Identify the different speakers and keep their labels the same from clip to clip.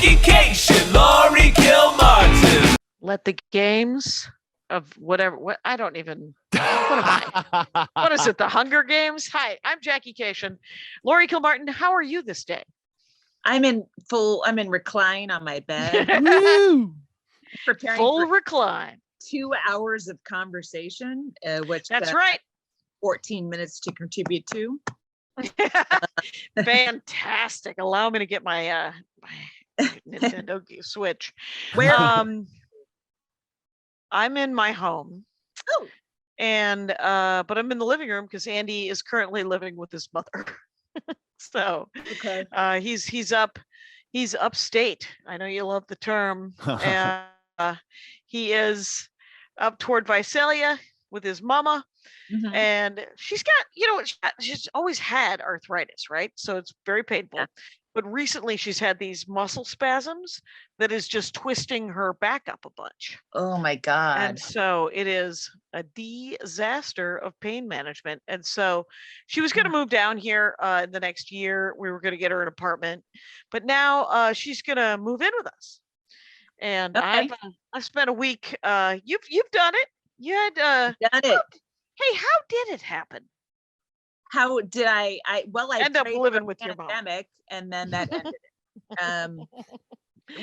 Speaker 1: Education, Laurie Kilmartin.
Speaker 2: Let the games of whatever, what I don't even, what am I? What is it? The Hunger Games? Hi, I'm Jackie Cation. Laurie Kilmartin, how are you this day?
Speaker 3: I'm in recline on my bed, preparing
Speaker 2: Full
Speaker 3: for
Speaker 2: recline.
Speaker 3: 2 hours of conversation, which
Speaker 2: That's right.
Speaker 3: 14 minutes to contribute to.
Speaker 2: Fantastic. Allow me to get my Nintendo Switch.
Speaker 3: Where?
Speaker 2: I'm in my home.
Speaker 3: Oh.
Speaker 2: And but I'm in the living room because Andy is currently living with his mother. So
Speaker 3: Okay.
Speaker 2: he's upstate. I know you love the term. And he is up toward Visalia with his mama.
Speaker 3: Mhm.
Speaker 2: And she's got, she's always had arthritis, right? So it's very painful.
Speaker 3: Yeah.
Speaker 2: But recently she's had these muscle spasms that is just twisting her back up a bunch.
Speaker 3: Oh my God.
Speaker 2: And so it is a disaster of pain management. And so she was going to move down here in the next year. We were going to get her an apartment, but now she's going to move in with us. And
Speaker 3: Okay.
Speaker 2: I've spent a week. You've done it. You had
Speaker 3: Done it.
Speaker 2: Hey, how did it happen?
Speaker 3: How did I
Speaker 2: End up
Speaker 3: prayed for
Speaker 2: living
Speaker 3: a
Speaker 2: with your mom.
Speaker 3: pandemic, and then that ended.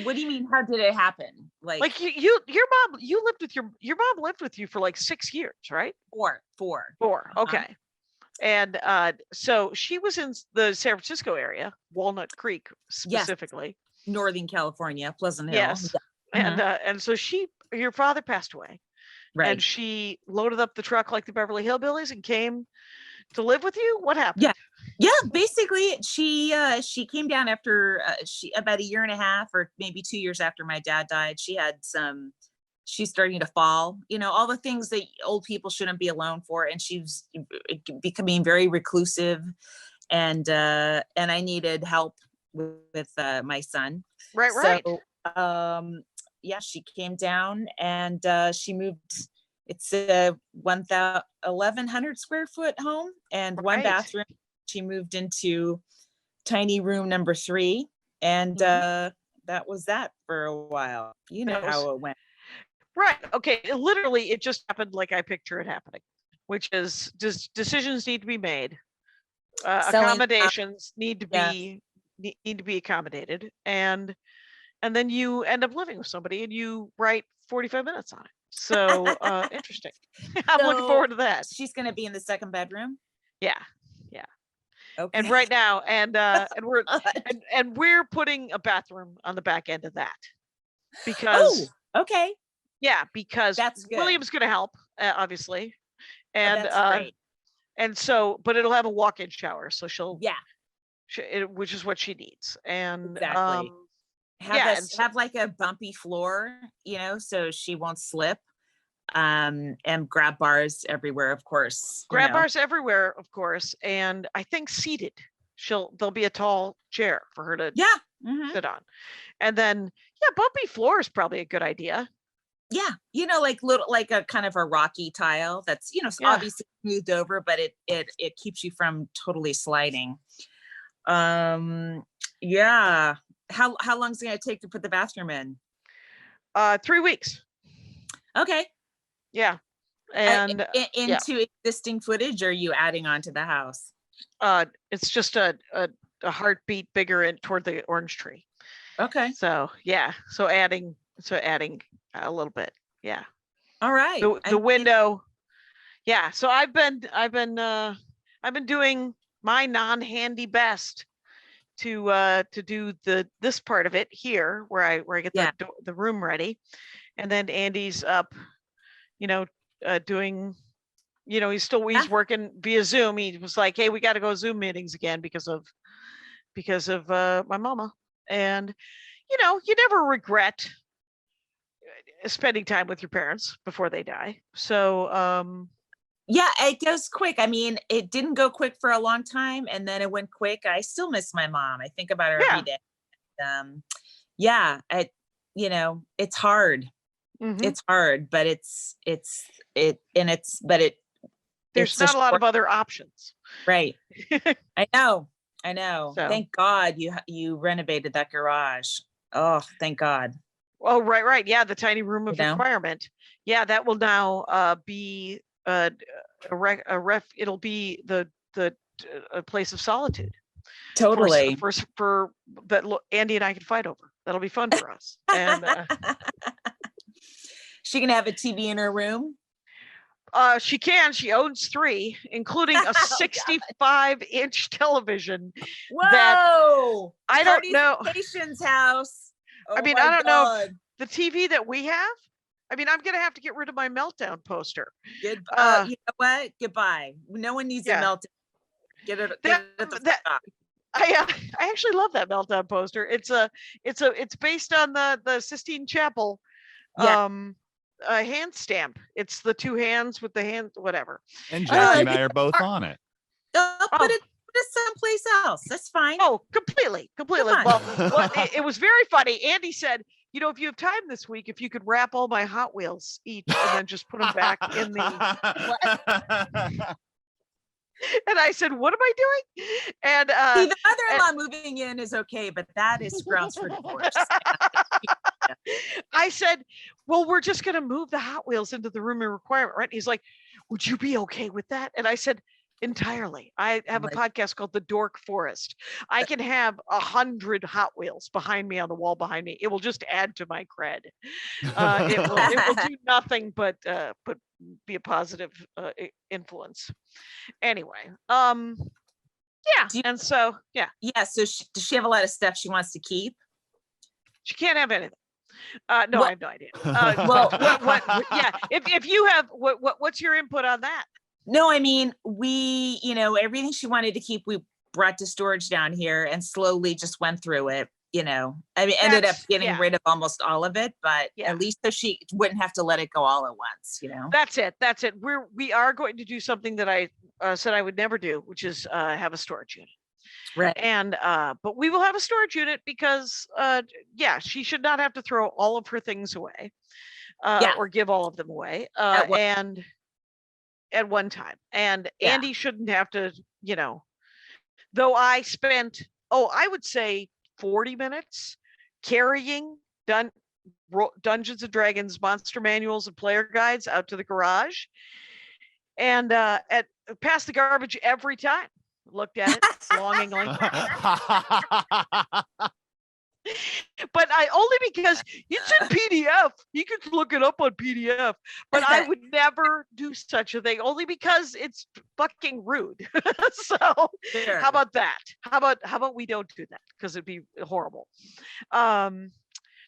Speaker 3: What do you mean? How did it happen?
Speaker 2: Like your mom, your mom lived with you for like 6 years, right?
Speaker 3: Four.
Speaker 2: Okay. And so she was in the San Francisco area, Walnut Creek specifically.
Speaker 3: Yes. Northern California, Pleasant Hill.
Speaker 2: Yes.
Speaker 3: Yeah.
Speaker 2: And so your father passed away.
Speaker 3: Right.
Speaker 2: And she loaded up the truck like the Beverly Hillbillies and came to live with you. What happened?
Speaker 3: Yeah. Basically, she came down after about a year and a half, or maybe 2 years after my dad died. She's starting to fall. All the things that old people shouldn't be alone for, and she's becoming very reclusive, and I needed help with my son.
Speaker 2: Right.
Speaker 3: So, yeah, she came down and she moved. It's a 1,100 square foot home and one bathroom. She moved into tiny room number 3, and that was that for a while. You know how it went.
Speaker 2: Right. Okay. Literally, it just happened like I picture it happening, which is just decisions need to be made. Accommodations need to be accommodated, and then you end up living with somebody and you write 45 minutes on it. So interesting. I'm looking forward to that.
Speaker 3: She's going to be in the second bedroom.
Speaker 2: Yeah.
Speaker 3: Okay.
Speaker 2: And right now, and we're putting a bathroom on the back end of that because
Speaker 3: okay.
Speaker 2: Yeah, because
Speaker 3: that's good.
Speaker 2: William's going to help, obviously, and
Speaker 3: that's great.
Speaker 2: And so, but it'll have a walk-in shower, so she'll which is what she needs, and
Speaker 3: exactly. Have like a bumpy floor, so she won't slip. And grab bars everywhere, of course.
Speaker 2: Bars everywhere, of course, and I think seated. There'll be a tall chair for her to sit on, and then bumpy floor is probably a good idea.
Speaker 3: Yeah, like a kind of a rocky tile that's obviously smoothed over, but it keeps you from totally sliding. Yeah. How long is it gonna take to put the bathroom in?
Speaker 2: 3 weeks.
Speaker 3: Okay.
Speaker 2: Yeah. And
Speaker 3: into existing footage, or are you adding on to the house?
Speaker 2: It's just a heartbeat bigger toward the orange tree.
Speaker 3: Okay.
Speaker 2: So so adding a little bit. Yeah.
Speaker 3: All right.
Speaker 2: The window. Yeah. So I've been doing my non-handy best to do this part of it here where I get the room ready, and then Andy's up, doing, he's working via Zoom. He was like, hey, we got to go Zoom meetings again because of my mama. And, you never regret spending time with your parents before they die. So,
Speaker 3: yeah, it goes quick. I mean, it didn't go quick for a long time, and then it went quick. I still miss my mom. I think about her every day. It's hard. It's hard, but
Speaker 2: there's not a lot of other options.
Speaker 3: Right. I know.
Speaker 2: So.
Speaker 3: Thank God you renovated that garage. Oh, thank God.
Speaker 2: Oh, right. Yeah, the tiny room of
Speaker 3: You know?
Speaker 2: requirement. Yeah, that will now be it'll be the a place of solitude
Speaker 3: Totally.
Speaker 2: for that Andy and I can fight over. That'll be fun for us. And
Speaker 3: She can have a TV in her room.
Speaker 2: she owns 3, including a 65-inch television.
Speaker 3: Whoa!
Speaker 2: I don't know.
Speaker 3: Participation's house. Oh
Speaker 2: I mean,
Speaker 3: my
Speaker 2: I don't know if
Speaker 3: God.
Speaker 2: the TV that we have. I mean, I'm gonna have to get rid of my meltdown poster.
Speaker 3: Good. You know what? Goodbye. No one needs
Speaker 2: Yeah.
Speaker 3: a meltdown. Get it.
Speaker 2: That-
Speaker 3: Get the
Speaker 2: that-
Speaker 3: fuck off.
Speaker 2: I actually love that meltdown poster. It's based on the Sistine Chapel
Speaker 3: Yeah.
Speaker 2: hand stamp. It's the 2 hands with the hand, whatever.
Speaker 4: And Jackie and I are both on it.
Speaker 3: Put it someplace else. That's fine.
Speaker 2: Oh, completely.
Speaker 3: Come
Speaker 2: Well,
Speaker 3: on.
Speaker 2: it was very funny. Andy said, if you have time this week, if you could wrap all my Hot Wheels each and then just put them back in the. And I said, what am I doing? And
Speaker 3: See, the mother-in-law moving in is okay, but that is grounds for divorce.
Speaker 2: I said, well, we're just going to move the Hot Wheels into the room of requirement, right? He's like, would you be okay with that? And I said, entirely. I have a podcast called The Dork Forest. I can have 100 Hot Wheels behind me on the wall behind me. It will just add to my cred. It will do nothing but be a positive influence. Anyway, yeah. And so, yeah.
Speaker 3: Yeah. So does she have a lot of stuff she wants to keep?
Speaker 2: She can't have anything. No, I have no idea.
Speaker 3: Well,
Speaker 2: yeah. If you have, what's your input on that?
Speaker 3: No, I mean, we, everything she wanted to keep, we brought to storage down here and slowly just went through it. I mean, ended up getting rid of almost all of it, but at least so she wouldn't have to let it go all at once,
Speaker 2: That's it. We are going to do something that I said I would never do, which is have a storage unit.
Speaker 3: Right.
Speaker 2: And but we will have a storage unit because she should not have to throw all of her things away or give all of them away and at one time. And Andy shouldn't have to, though I spent I would say 40 minutes carrying Dungeons and Dragons monster manuals and player guides out to the garage and past the garbage every time. Looked at it longingly. But I only because it's in PDF. You could look it up on PDF. But I would never do such a thing, only because it's fucking rude. So how about that? How about we don't do that? Because it'd be horrible. Do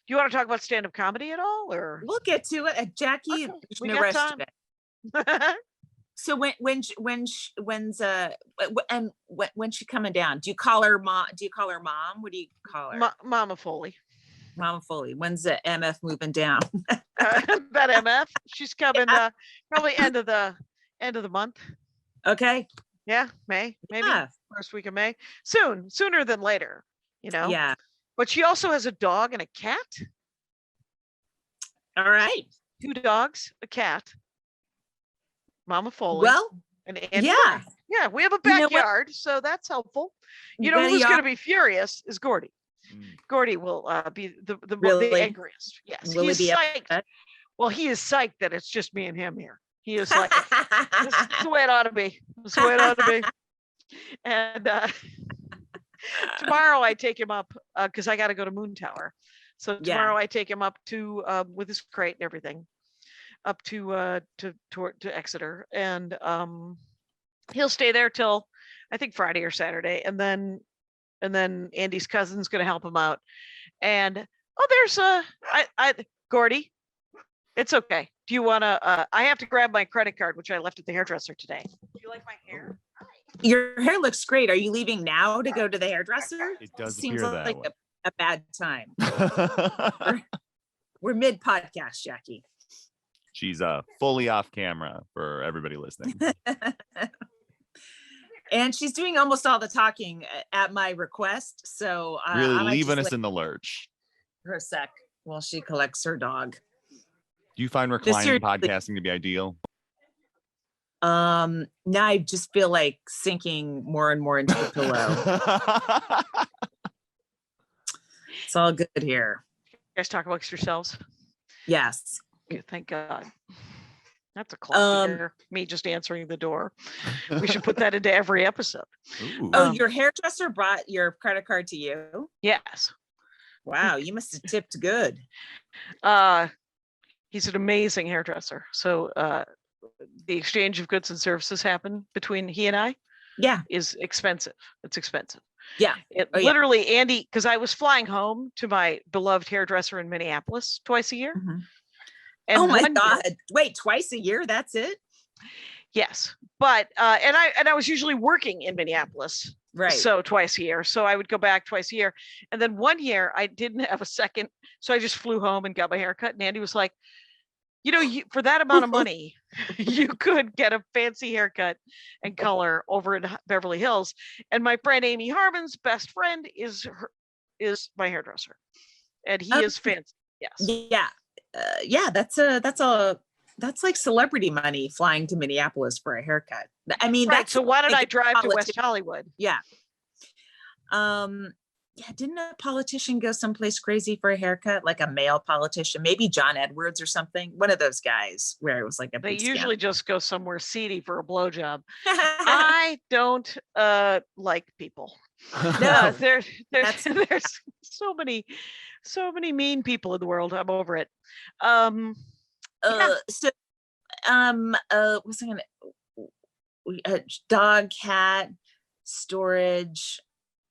Speaker 2: you want to talk about stand-up comedy at all? Or
Speaker 3: we'll get to it. Jackie,
Speaker 2: we
Speaker 3: no
Speaker 2: got
Speaker 3: rush
Speaker 2: time.
Speaker 3: today. So when's she coming down? Do you call her mom? What do you call her?
Speaker 2: Mama Foley.
Speaker 3: Mama Foley. When's the MF moving down?
Speaker 2: That MF. She's coming probably end of the month.
Speaker 3: Okay.
Speaker 2: Yeah, May, maybe first week of May. Sooner than later,
Speaker 3: Yeah.
Speaker 2: But she also has a dog and a cat.
Speaker 3: All right.
Speaker 2: 2 dogs, a cat. Mama Foley.
Speaker 3: Well,
Speaker 2: and
Speaker 3: yeah.
Speaker 2: Yeah, we have a backyard, so that's helpful. Who's going to be furious is Gordy. Gordy will be the angriest. Yes,
Speaker 3: will
Speaker 2: he's
Speaker 3: he be
Speaker 2: psyched.
Speaker 3: upset?
Speaker 2: Well, he is psyched that it's just me and him here. He is like, this is the way it ought to be. This is the way it ought to be. And tomorrow I take him up because I got to go to Moon Tower. So tomorrow I take him up to with his crate and everything, up to Exeter, and he'll stay there till I think Friday or Saturday, and then Andy's cousin's going to help him out. And there's Gordy. It's okay. Do you want to? I have to grab my credit card, which I left at the hairdresser today. Do you like my hair?
Speaker 3: Your hair looks great. Are you leaving now to go to the hairdresser?
Speaker 4: It does
Speaker 3: Seems
Speaker 4: appear that
Speaker 3: like
Speaker 4: way.
Speaker 3: a bad time. We're mid podcast, Jackie.
Speaker 4: She's fully off camera for everybody listening.
Speaker 3: And she's doing almost all the talking at my request. So
Speaker 4: Really leaving us in the lurch.
Speaker 3: For a sec while she collects her dog.
Speaker 4: Do you find reclining podcasting to be ideal?
Speaker 3: Now I just feel like sinking more and more into the pillow. It's all good here.
Speaker 2: You guys talk amongst yourselves.
Speaker 3: Yes.
Speaker 2: Good, thank God. That's a clock
Speaker 3: Um,
Speaker 2: here. Me just answering the door. We should put that into every episode.
Speaker 4: Ooh.
Speaker 3: Oh,
Speaker 2: Um,
Speaker 3: your hairdresser brought your credit card to you?
Speaker 2: Yes.
Speaker 3: Wow, you must have tipped good.
Speaker 2: He's an amazing hairdresser. So the exchange of goods and services happen between he and I
Speaker 3: Yeah.
Speaker 2: is expensive. It's expensive.
Speaker 3: Yeah.
Speaker 2: It
Speaker 3: Oh, yeah.
Speaker 2: literally, Andy, because I was flying home to my beloved hairdresser in Minneapolis twice a year.
Speaker 3: Mhm.
Speaker 2: And
Speaker 3: Oh my
Speaker 2: one year-
Speaker 3: God. Wait, twice a year? That's it?
Speaker 2: yes. But and I was usually working in Minneapolis.
Speaker 3: Right.
Speaker 2: So twice a year. So I would go back twice a year. And then one year I didn't have a second. So I just flew home and got my hair cut. And Andy was like, for that amount of money, you could get a fancy haircut and color over in Beverly Hills. And my friend Amy Harmon's best friend is my hairdresser. And he is fancy. Yes.
Speaker 3: Yeah. Yeah, that's like celebrity money flying to Minneapolis for a haircut. I mean,
Speaker 2: Right.
Speaker 3: that's
Speaker 2: So why did
Speaker 3: like
Speaker 2: I drive to West
Speaker 3: politician.
Speaker 2: Hollywood?
Speaker 3: Yeah. Yeah, didn't a politician go someplace crazy for a haircut? Like a male politician, maybe John Edwards or something. One of those guys where it was like a
Speaker 2: They
Speaker 3: big
Speaker 2: usually just go somewhere seedy for a blowjob.
Speaker 3: scam.
Speaker 2: I don't like people.
Speaker 3: No,
Speaker 2: there's
Speaker 3: that's-
Speaker 2: there's so many mean people in the world. I'm over it. Yeah.
Speaker 3: So what's I gonna dog, cat, storage.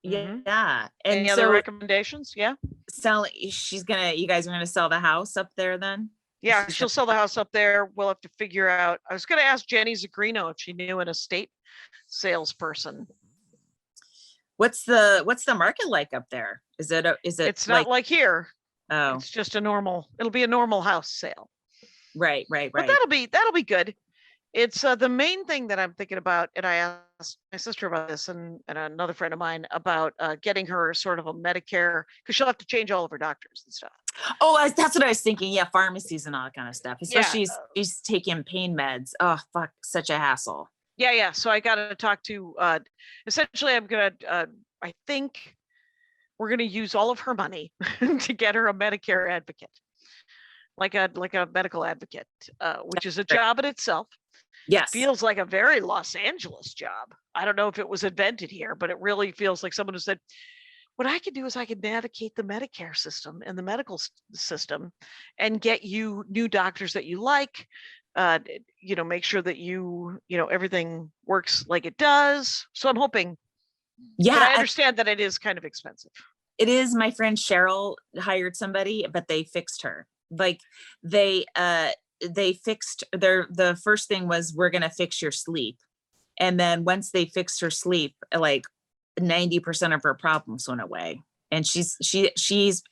Speaker 2: Mhm.
Speaker 3: Yeah. And
Speaker 2: Any
Speaker 3: so
Speaker 2: other recommendations? Yeah.
Speaker 3: you guys are gonna sell the house up there then?
Speaker 2: Yeah,
Speaker 3: She's
Speaker 2: she'll sell the house up there. We'll have to figure out. I was going to ask Jenny Zagrino if she knew an estate salesperson.
Speaker 3: What's the market like up there? Is it
Speaker 2: It's not like here.
Speaker 3: oh,
Speaker 2: It's just it'll be a normal house sale.
Speaker 3: right.
Speaker 2: But that'll be good. It's the main thing that I'm thinking about, and I asked my sister about this and another friend of mine about getting her sort of a Medicare, because she'll have to change all of her doctors and stuff.
Speaker 3: Oh, that's what I was thinking. Yeah, pharmacies and all that kind of stuff. Especially
Speaker 2: Yeah.
Speaker 3: she's taking pain meds. Oh, fuck, such a hassle.
Speaker 2: Yeah. So I got to talk to, essentially I'm going to, I think we're going to use all of her money to get her a Medicare advocate, like a medical advocate, which is a job in itself.
Speaker 3: Yes.
Speaker 2: Feels like a very Los Angeles job. I don't know if it was invented here, but it really feels like someone who said, what I can do is I can navigate the Medicare system and the medical system and get you new doctors that you like, make sure that everything works like it does. So I'm hoping,
Speaker 3: Yeah,
Speaker 2: but I understand that it is kind of expensive.
Speaker 3: it is. My friend Cheryl hired somebody, but they fixed her. Like they fixed the first thing was, we're going to fix your sleep. And then once they fixed her sleep, like 90% of her problems went away. And she's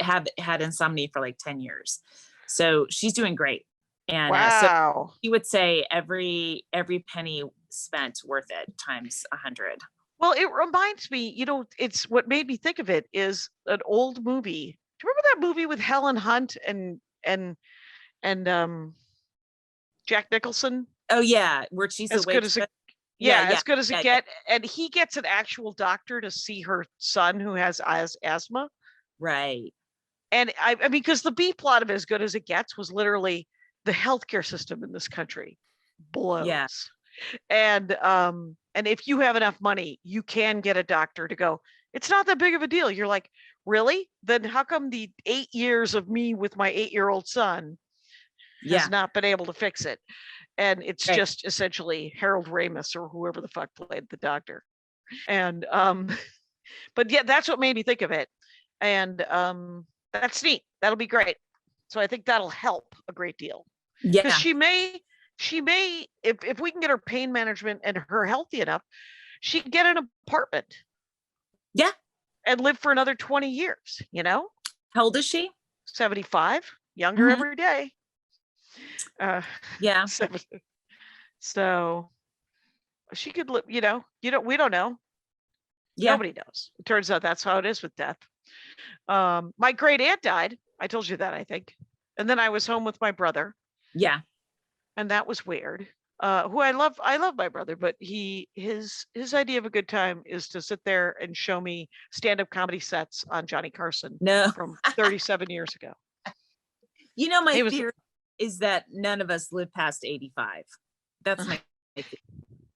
Speaker 3: had insomnia for like 10 years. So she's doing great. And so
Speaker 2: Wow.
Speaker 3: he would say every penny spent worth it times 100.
Speaker 2: Well, it reminds me, it's what made me think of it is an old movie. Do you remember that movie with Helen Hunt and Jack Nicholson?
Speaker 3: Oh yeah, where she's
Speaker 2: As
Speaker 3: the
Speaker 2: good as it,
Speaker 3: waitress.
Speaker 2: yeah,
Speaker 3: Yeah,
Speaker 2: as good as
Speaker 3: yeah,
Speaker 2: it get. And he gets an actual doctor to see her son who has asthma.
Speaker 3: Right.
Speaker 2: And I mean, because the B plot of As Good as It Gets was literally the healthcare system in this country blows.
Speaker 3: Yeah.
Speaker 2: And if you have enough money, you can get a doctor to go, it's not that big of a deal. You're like, really? Then how come the 8 years of me with my 8-year-old son
Speaker 3: Yeah.
Speaker 2: has not been able to fix it? And it's
Speaker 3: Right.
Speaker 2: just essentially Harold Ramis or whoever the fuck played the doctor. And but yeah, that's what made me think of it. And that's neat. That'll be great. So I think that'll help a great deal.
Speaker 3: Yeah.
Speaker 2: Because she may, if we can get her pain management and her healthy enough, she can get an apartment.
Speaker 3: Yeah.
Speaker 2: And live for another 20 years,
Speaker 3: How old is she?
Speaker 2: 75, younger
Speaker 3: Mhm.
Speaker 2: every day.
Speaker 3: Yeah.
Speaker 2: So she could live, we don't know.
Speaker 3: Yeah.
Speaker 2: Nobody knows. It turns out that's how it is with death. My great aunt died. I told you that, I think. And then I was home with my brother,
Speaker 3: Yeah.
Speaker 2: and that was weird. who I love. I love my brother, but his idea of a good time is to sit there and show me stand-up comedy sets on Johnny Carson
Speaker 3: No,
Speaker 2: from 37 years ago.
Speaker 3: my
Speaker 2: He was-
Speaker 3: theory is that none of us live past 85. That's my theory.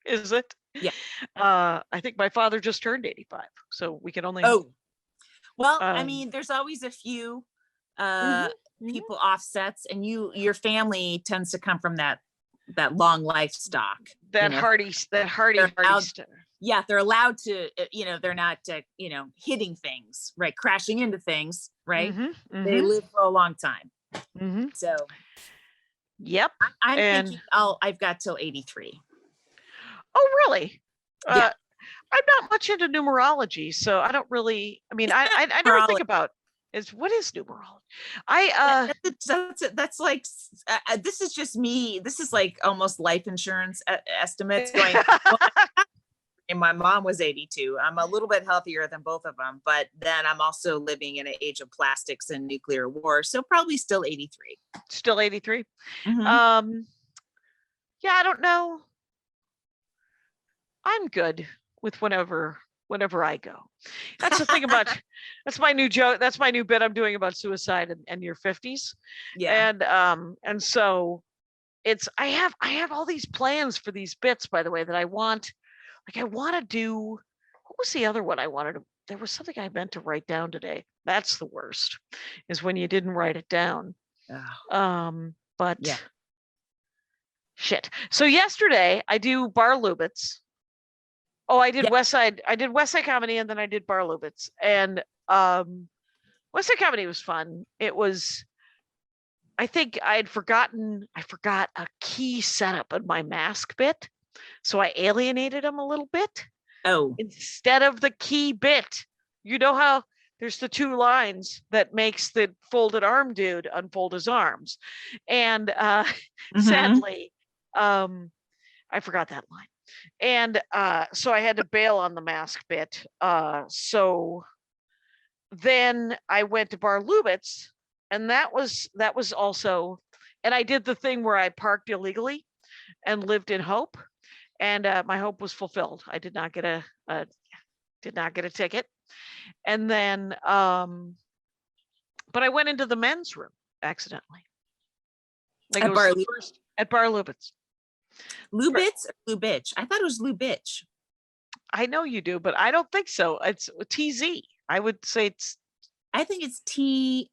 Speaker 2: Is it?
Speaker 3: Yeah.
Speaker 2: I think my father just turned 85, so we can only.
Speaker 3: Oh, well, I
Speaker 2: Um,
Speaker 3: mean, there's always a few
Speaker 2: mhm.
Speaker 3: people offsets, and your family tends to come from that long life stock.
Speaker 2: That
Speaker 3: know.
Speaker 2: hardy
Speaker 3: They're allowed-
Speaker 2: stuff.
Speaker 3: Yeah, they're allowed to, they're not, hitting things, right? Crashing into things, right? They live for a long time. So
Speaker 2: Yep.
Speaker 3: I'm
Speaker 2: And-
Speaker 3: thinking I've got till 83.
Speaker 2: Oh, really?
Speaker 3: Yeah.
Speaker 2: I'm not much into numerology, so I don't really. I mean, I never think
Speaker 3: Numerology.
Speaker 2: about what is numerology. I
Speaker 3: That's like this is just me. This is like almost life insurance estimates going. And my mom was 82. I'm a little bit healthier than both of them, but then I'm also living in an age of plastics and nuclear war, so probably still 83.
Speaker 2: still 83.
Speaker 3: Mhm.
Speaker 2: Yeah, I don't know. I'm good with whenever I go. That's the thing about that's my new joke. That's my new bit I'm doing about suicide and your 50s.
Speaker 3: Yeah.
Speaker 2: And so it's I have all these plans for these bits, by the way, that I want. Like I want to do. What was the other one I wanted to? There was something I meant to write down today. That's the worst, is when you didn't write it down. But
Speaker 3: Yeah.
Speaker 2: shit. So yesterday I do Bar Lubitz. Oh, I did
Speaker 3: Yeah.
Speaker 2: West Side. I did West Side Comedy, and then I did Bar Lubitz. And West Side Comedy was fun. It was. I think I forgot a key setup in my mask bit, so I alienated him a little bit.
Speaker 3: Oh,
Speaker 2: Instead of the key bit, you know how there's the two lines that makes the folded arm dude unfold his arms, and sadly, I forgot that line, and so I had to bail on the mask bit. So then I went to Bar Lubitz, and that was also, and I did the thing where I parked illegally and lived in hope, and my hope was fulfilled. I did not get a ticket, and then but I went into the men's room accidentally. Like
Speaker 3: At
Speaker 2: it was
Speaker 3: Bar
Speaker 2: the first at Bar Lubitz.
Speaker 3: Lubitz or Lubitch? I thought it was Lubitch.
Speaker 2: I know you do, but I don't think so. It's TZ. I would say it's.
Speaker 3: I think it's T.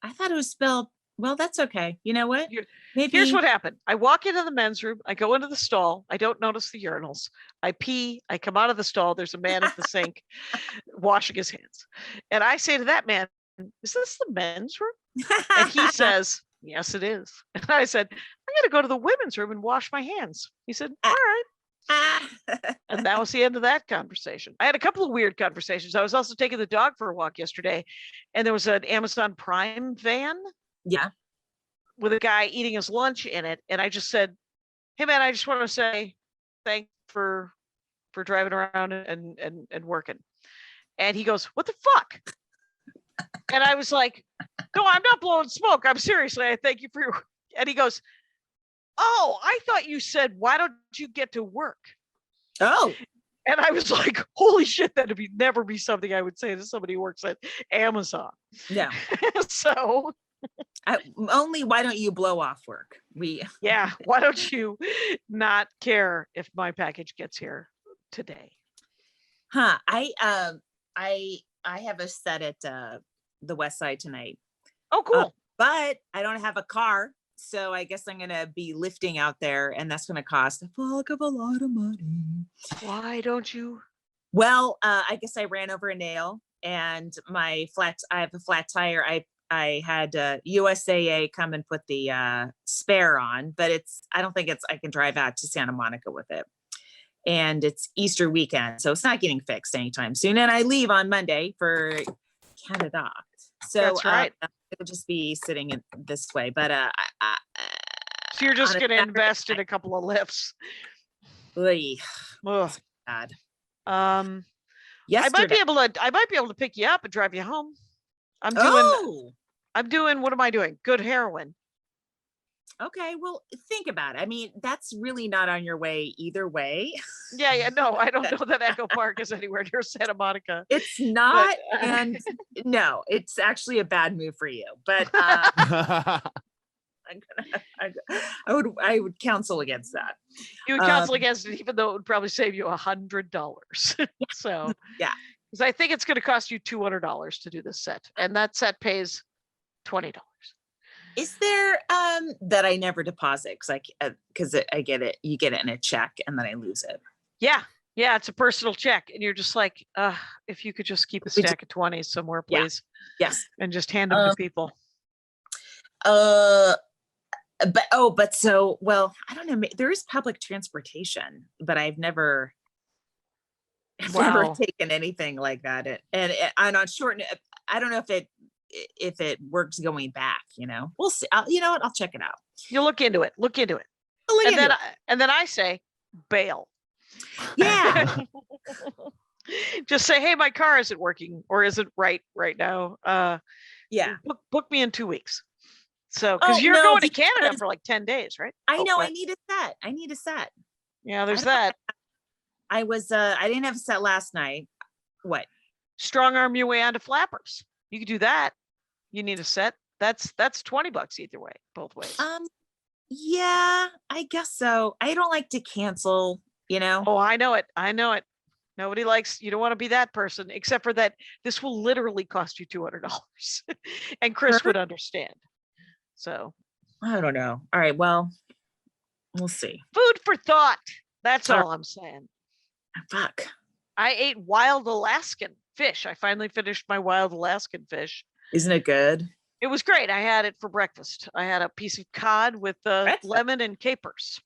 Speaker 3: I thought it was spelled. Well, that's okay. You know what? Maybe.
Speaker 2: Here's what happened. I walk into the men's room. I go into the stall. I don't notice the urinals. I pee. I come out of the stall. There's a man at the sink washing his hands. And I say to that man, "Is this the men's room?" And he says, "Yes, it is." And I said, "I'm going to go to the women's room and wash my hands." He said, "All right." And that was the end of that conversation. I had a couple of weird conversations. I was also taking the dog for a walk yesterday, and there was an Amazon Prime van
Speaker 3: Yeah.
Speaker 2: with a guy eating his lunch in it. And I just said, "Hey man, I just want to say thanks for driving around and working." And he goes, "What the fuck?" And I was like, "No, I'm not blowing smoke. I'm seriously, I thank you for your," and he goes, "Oh, I thought you said, why don't you get to work?"
Speaker 3: Oh,
Speaker 2: And I was like, holy shit, that'd never be something I would say to somebody who works at Amazon.
Speaker 3: no.
Speaker 2: So
Speaker 3: Only why don't you blow off work?
Speaker 2: yeah, why don't you not care if my package gets here today?
Speaker 3: Huh. I have a set at the West Side tonight.
Speaker 2: Oh, cool.
Speaker 3: But I don't have a car, so I guess I'm gonna be lifting out there, and that's gonna cost a fuck of a lot of money.
Speaker 2: Why don't you?
Speaker 3: Well, I guess I ran over a nail, and I have a flat tire. I had USAA come and put the spare on, but I don't think I can drive out to Santa Monica with it. And it's Easter weekend, so it's not getting fixed anytime soon. And I leave on Monday for Canada. So
Speaker 2: That's right.
Speaker 3: It'll just be sitting in this way. But
Speaker 2: So you're just
Speaker 3: on a
Speaker 2: going to
Speaker 3: Saturday
Speaker 2: invest in
Speaker 3: night-
Speaker 2: a couple of lifts.
Speaker 3: Oy,
Speaker 2: Ugh.
Speaker 3: God.
Speaker 2: I
Speaker 3: Yesterday.
Speaker 2: might be able to pick you up and drive you home. I'm doing
Speaker 3: Oh,
Speaker 2: what am I doing? Good heroin.
Speaker 3: Okay, well, think about it. I mean, that's really not on your way either way.
Speaker 2: Yeah, no, I don't know that Echo Park is anywhere near Santa Monica.
Speaker 3: It's
Speaker 2: But
Speaker 3: not, and no, it's actually a bad move for you. But I'm I would counsel against that.
Speaker 2: you would counsel against it, even though it would probably save you $100. So,
Speaker 3: Yeah.
Speaker 2: because I think it's going to cost you $200 to do this set, and that set pays $20.
Speaker 3: Is there that I never deposit because I get it, you get it in a check and then I lose it.
Speaker 2: Yeah, it's a personal check, and you're just like, if you could just keep a
Speaker 3: We just-
Speaker 2: stack of 20s somewhere,
Speaker 3: Yeah.
Speaker 2: please,
Speaker 3: Yes.
Speaker 2: and just hand them to people.
Speaker 3: But so, well, I don't know. There is public transportation, but I've never
Speaker 2: Wow.
Speaker 3: taken anything like that. And on short, I don't know if it works going back. We'll see. You know what? I'll check it out.
Speaker 2: You look into it. Look into it.
Speaker 3: I'll look into it.
Speaker 2: And then I say, bail.
Speaker 3: Yeah.
Speaker 2: Just say, hey, my car isn't working or isn't right now.
Speaker 3: Yeah.
Speaker 2: Book me in 2 weeks. So, because
Speaker 3: Oh,
Speaker 2: you're
Speaker 3: no,
Speaker 2: going to Canada
Speaker 3: because-
Speaker 2: for like 10 days, right?
Speaker 3: I know.
Speaker 2: what?
Speaker 3: I need a set.
Speaker 2: Yeah, there's
Speaker 3: don't-
Speaker 2: that.
Speaker 3: I didn't have a set last night. What?
Speaker 2: Strong arm your way onto flappers. You could do that. You need a set. That's $20 either way, both ways.
Speaker 3: Yeah, I guess so. I don't like to cancel,
Speaker 2: Oh, I know it. Nobody likes, you don't want to be that person, except for that this will literally cost you $200. And Chris would understand. So
Speaker 3: I don't know. All right, well, we'll see.
Speaker 2: food for thought. That's
Speaker 3: All
Speaker 2: all I'm saying.
Speaker 3: Fuck.
Speaker 2: I ate wild Alaskan fish. I finally finished my wild Alaskan fish.
Speaker 3: Isn't it good?
Speaker 2: It was great. I had it for breakfast. I had a piece of cod with lemon and capers.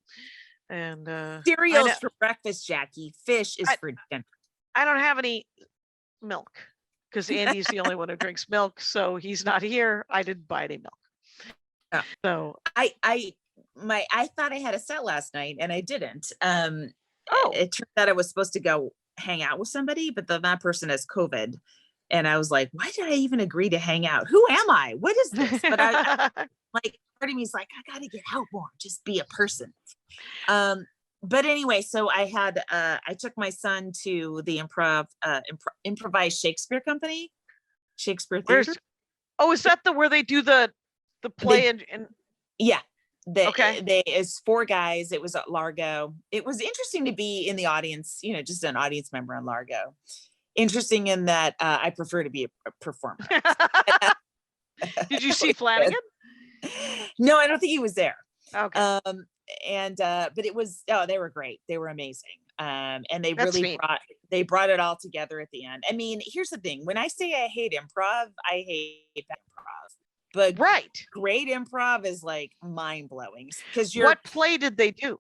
Speaker 2: And
Speaker 3: Cereals for breakfast, Jackie. Fish is for dinner.
Speaker 2: I don't have any milk because Andy's the only one who drinks milk, so he's not here. I didn't buy any milk.
Speaker 3: Oh.
Speaker 2: So
Speaker 3: I thought I had a set last night and I didn't.
Speaker 2: Oh.
Speaker 3: It turned out I was supposed to go hang out with somebody, but that person has COVID. And I was like, why did I even agree to hang out? Who am I? What is this? But I like, part of me is like, I got to get out more, just be a person. But anyway, so I took my son to the improvised Shakespeare company, Shakespeare Theater.
Speaker 2: Is that where they do the play and
Speaker 3: Yeah.
Speaker 2: Okay.
Speaker 3: It's 4 guys. It was at Largo. It was interesting to be in the audience, just an audience member on Largo. Interesting in that I prefer to be a performer.
Speaker 2: Did you see Flanagan?
Speaker 3: No, I don't think he was there.
Speaker 2: Okay.
Speaker 3: But it was, they were great. They were amazing. And they
Speaker 2: That's
Speaker 3: really
Speaker 2: neat.
Speaker 3: brought it all together at the end. I mean, here's the thing. When I say I hate improv, I hate bad improv. But
Speaker 2: Right.
Speaker 3: great improv is like mind blowing because
Speaker 2: What play did they do?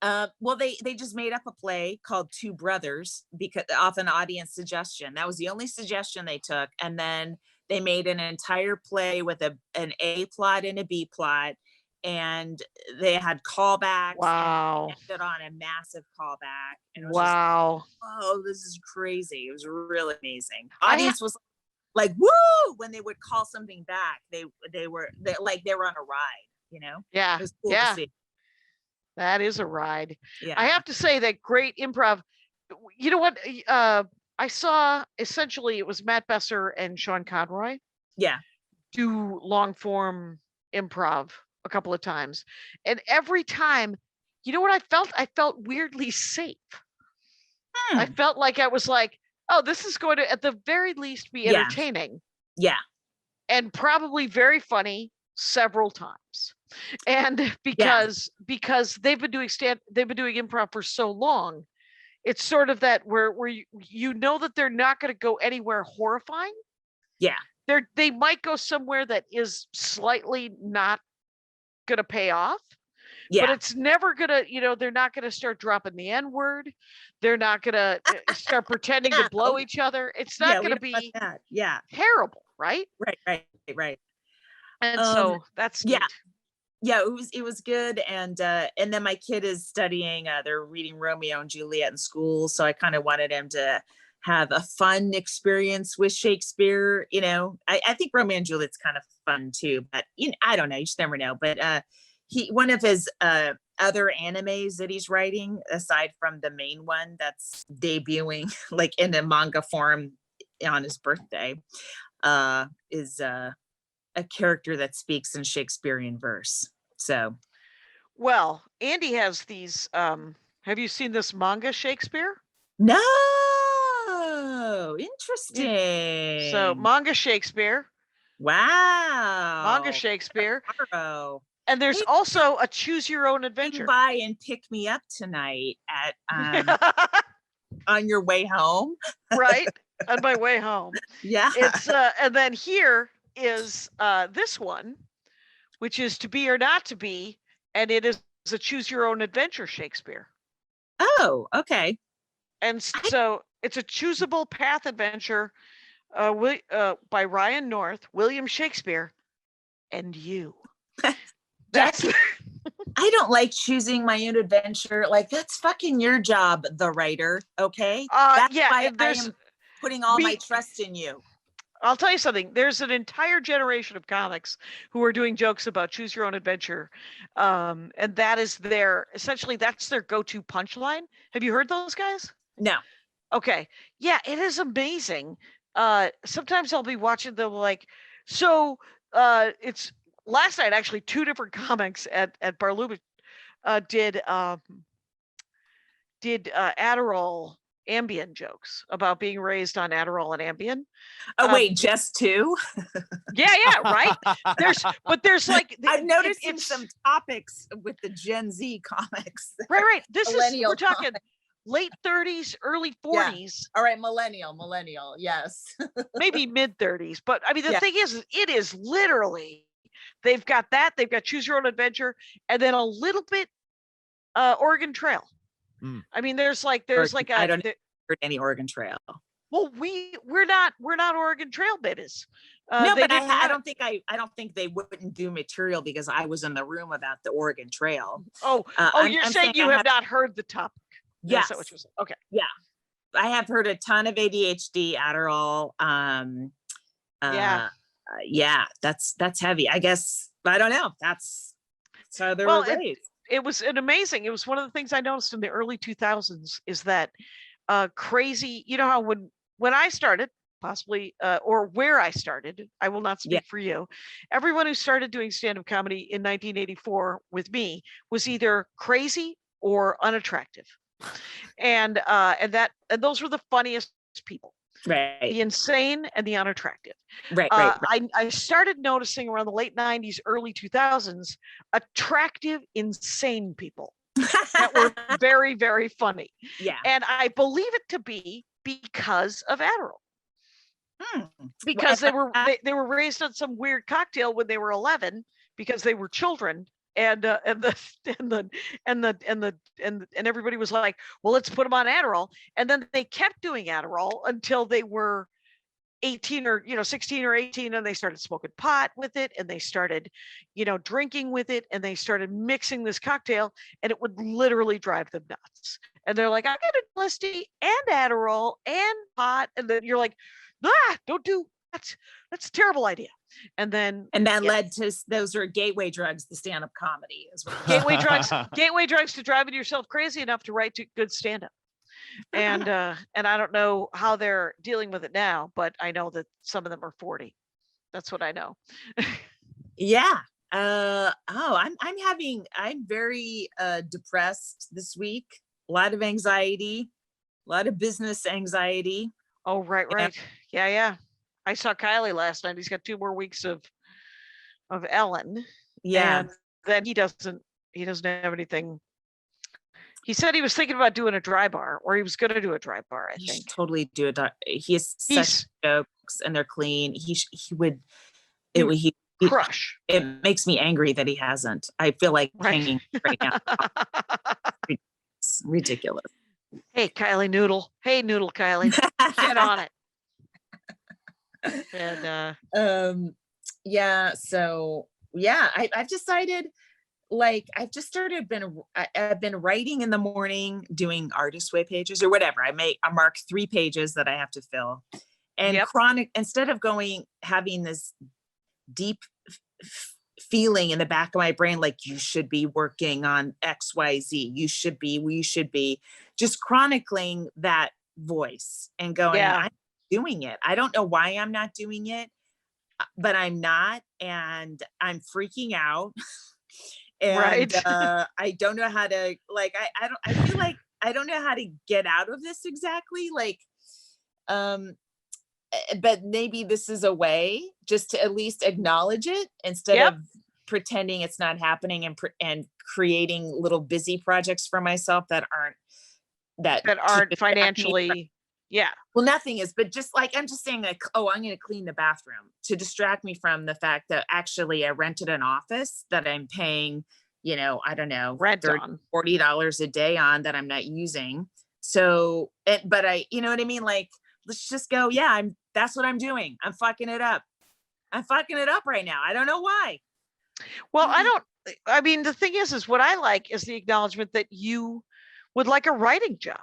Speaker 3: well, they just made up a play called Two Brothers because off an audience suggestion. That was the only suggestion they took. And then they made an entire play with an A plot and a B plot. And they had callbacks.
Speaker 2: Wow.
Speaker 3: And ended on a massive callback. And it was
Speaker 2: Wow.
Speaker 3: oh, this is crazy. It was really amazing.
Speaker 2: I
Speaker 3: Audience was like, woo, when they would call something back. They were on a ride,
Speaker 2: Yeah.
Speaker 3: It was cool
Speaker 2: Yeah.
Speaker 3: to see.
Speaker 2: That is a ride.
Speaker 3: Yeah.
Speaker 2: I have to say that great improv. You know what? I saw essentially it was Matt Besser and Sean Conroy
Speaker 3: Yeah.
Speaker 2: do long form improv a couple of times. And every time, you know what I felt? I felt weirdly safe. I felt like I was like, oh, this is going to at the very least be
Speaker 3: Yeah.
Speaker 2: entertaining
Speaker 3: Yeah.
Speaker 2: and probably very funny several times. And because they've been doing improv for so long, it's sort of that where you know that they're not going to go anywhere horrifying.
Speaker 3: Yeah.
Speaker 2: They might go somewhere that is slightly not going to pay off.
Speaker 3: Yeah.
Speaker 2: But it's never gonna, they're not gonna start dropping the N-word. They're not gonna start pretending to blow each other. It's not
Speaker 3: we
Speaker 2: gonna
Speaker 3: don't want
Speaker 2: be
Speaker 3: that. Yeah.
Speaker 2: terrible, right?
Speaker 3: Right.
Speaker 2: And so that's
Speaker 3: yeah.
Speaker 2: neat.
Speaker 3: Yeah, it was good. And then my kid is studying, they're reading Romeo and Juliet in school. So I kind of wanted him to have a fun experience with Shakespeare. I think Romeo and Juliet's kind of fun too, but I don't know, you just never know. But one of his other animes that he's writing, aside from the main one that's debuting like in a manga form on his birthday, is a character that speaks in Shakespearean verse. So,
Speaker 2: Well, Andy has these. Have you seen this manga Shakespeare?
Speaker 3: no, interesting.
Speaker 2: So manga Shakespeare,
Speaker 3: Wow.
Speaker 2: manga Shakespeare,
Speaker 3: Tomorrow.
Speaker 2: and there's
Speaker 3: Hey,
Speaker 2: also a choose your own
Speaker 3: Swing
Speaker 2: adventure.
Speaker 3: by and pick me up tonight at on your way home.
Speaker 2: Right on my way home.
Speaker 3: Yeah.
Speaker 2: It's and then here is this one, which is To Be or Not to Be, and it is a choose your own adventure Shakespeare.
Speaker 3: Oh, okay.
Speaker 2: And so it's a choosable path adventure by Ryan North, William Shakespeare, and you. That's
Speaker 3: I don't like choosing my own adventure. Like, that's fucking your job, the writer. Okay. That's
Speaker 2: yeah,
Speaker 3: why
Speaker 2: and
Speaker 3: I
Speaker 2: there's
Speaker 3: am putting all my
Speaker 2: we-
Speaker 3: trust in you.
Speaker 2: I'll tell you something. There's an entire generation of comics who are doing jokes about choose your own adventure. And that is essentially that's their go-to punchline. Have you heard those guys?
Speaker 3: No.
Speaker 2: Okay. Yeah, it is amazing. Sometimes I'll be watching them like, so it's last night actually 2 different comics at Bar Lubitsch did Adderall Ambien jokes about being raised on Adderall and Ambien.
Speaker 3: Oh, wait, just 2?
Speaker 2: Yeah, right. There's like
Speaker 3: I'm noticing
Speaker 2: it's
Speaker 3: some topics with the Gen Z comics.
Speaker 2: right. This is
Speaker 3: millennial
Speaker 2: we're talking late 30s, early 40s.
Speaker 3: All right, millennial, yes.
Speaker 2: Maybe mid 30s. But I mean, the
Speaker 3: Yeah.
Speaker 2: thing is, it is literally they've got choose your own adventure, and then a little bit Oregon Trail. I mean, there's like
Speaker 3: I don't heard any Oregon Trail.
Speaker 2: Well, we're not Oregon Trail babies.
Speaker 3: No, but I don't think they wouldn't do material because I was in the room about the Oregon Trail.
Speaker 2: You're saying you have not heard the topic.
Speaker 3: Yes.
Speaker 2: Is that what you're saying? Okay.
Speaker 3: Yeah. I have heard a ton of ADHD, Adderall. Yeah, that's heavy. I guess, I don't know. That's how they were raised.
Speaker 2: It was one of the things I noticed in the early 2000s is that crazy, you know how when I started, possibly, or where I started, I will not speak for you. Everyone who started doing stand-up comedy in 1984 with me was either crazy or unattractive. And those were the funniest people.
Speaker 3: Right.
Speaker 2: The insane and the unattractive.
Speaker 3: Right.
Speaker 2: I started noticing around the late 90s, early 2000s, attractive, insane people that were very, very funny.
Speaker 3: Yeah.
Speaker 2: And I believe it to be because of Adderall. Because they were raised on some weird cocktail when they were 11 because they were children. And everybody was like, well, let's put them on Adderall. And then they kept doing Adderall until they were 18 or 16 or 18, and they started smoking pot with it, and they started drinking with it, and they started mixing this cocktail, and it would literally drive them nuts. And they're like, I got LSD and Adderall and pot, and then you're like, don't do that. That's a terrible idea. And that
Speaker 3: led to those are gateway drugs to stand-up comedy as well.
Speaker 2: Gateway drugs to driving yourself crazy enough to write to good stand-up. And I don't know how they're dealing with it now, but I know that some of them are 40. That's what I know.
Speaker 3: Yeah. I'm very depressed this week. A lot of anxiety, a lot of business anxiety.
Speaker 2: Oh, right. Yeah. I saw Kylie last night. He's got 2 more weeks of Ellen.
Speaker 3: Yeah.
Speaker 2: And then he doesn't have anything. He said he was thinking about doing a dry bar, or he was going to do a dry bar, I think.
Speaker 3: Totally do it. He has such jokes and they're clean. He would
Speaker 2: crush.
Speaker 3: It makes me angry that he hasn't. I feel like hanging right now. It's ridiculous.
Speaker 2: Hey, Kylie Noodle. Hey, Noodle Kylie. Get on it. And I've decided, like, I've been writing in the morning, doing artist way pages or whatever. I mark 3 pages that I have to fill, and instead of having this deep
Speaker 3: feeling in the back of my brain, like, you should be working on XYZ. We should be just chronicling that voice and going,
Speaker 2: Yeah.
Speaker 3: I'm doing it. I don't know why I'm not doing it, but I'm not, and I'm freaking out. And
Speaker 2: Right.
Speaker 3: I don't know how to, like, I feel like I don't know how to get out of this exactly. Like, but maybe this is a way just to at least acknowledge it instead
Speaker 2: Yep.
Speaker 3: of pretending it's not happening, and creating little busy projects for myself that aren't
Speaker 2: That
Speaker 3: keep
Speaker 2: aren't
Speaker 3: distracting me from-
Speaker 2: financially. Yeah.
Speaker 3: well, nothing is, but just like, I'm just saying, like, oh, I'm going to clean the bathroom to distract me from the fact that actually I rented an office that I'm paying, I don't know,
Speaker 2: Rent
Speaker 3: $30,
Speaker 2: on.
Speaker 3: $40 a day on, that I'm not using. So, but I, you know what I mean? Like, let's just go, yeah, that's what I'm doing. I'm fucking it up. I'm fucking it up right now. I don't know why.
Speaker 2: Well, I mean, the thing is what I like is the acknowledgement that you would like a writing job,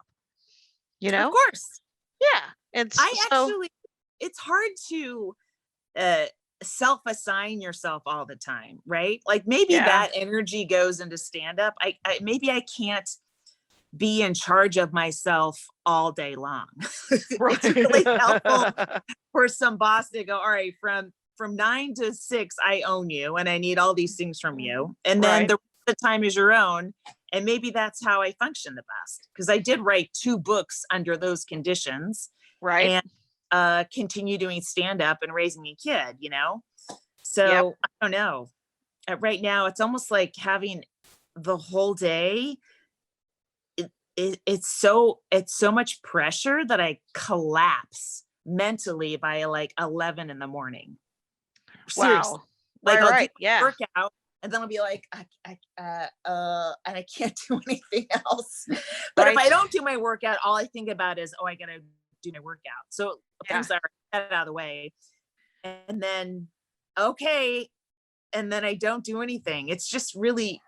Speaker 3: Of course.
Speaker 2: Yeah. And
Speaker 3: It's hard to self-assign yourself all the time, right? Like, maybe
Speaker 2: Yeah.
Speaker 3: that energy goes into stand-up. Maybe I can't be in charge of myself all day long.
Speaker 2: Right.
Speaker 3: It's really helpful for some boss to go, all right, from 9 to 6, I own you and I need all these things from you. And then
Speaker 2: Right.
Speaker 3: the rest of the time is your own. And maybe that's how I function the best, because I did write 2 books under those conditions,
Speaker 2: Right.
Speaker 3: and continue doing stand-up and raising a kid, So
Speaker 2: Yep.
Speaker 3: I don't know. Right now, it's almost like having the whole day. It's so much pressure that I collapse mentally by like 11 in the morning. Seriously.
Speaker 2: Wow.
Speaker 3: Like, I'll
Speaker 2: Right.
Speaker 3: do
Speaker 2: Yeah.
Speaker 3: workout, and then I'll be like, and I can't do anything else. But if
Speaker 2: Right.
Speaker 3: I don't do my workout, all I think about is, oh, I gotta do my workout. So things are get out of the way, and then okay, and then I don't do anything. It's just really,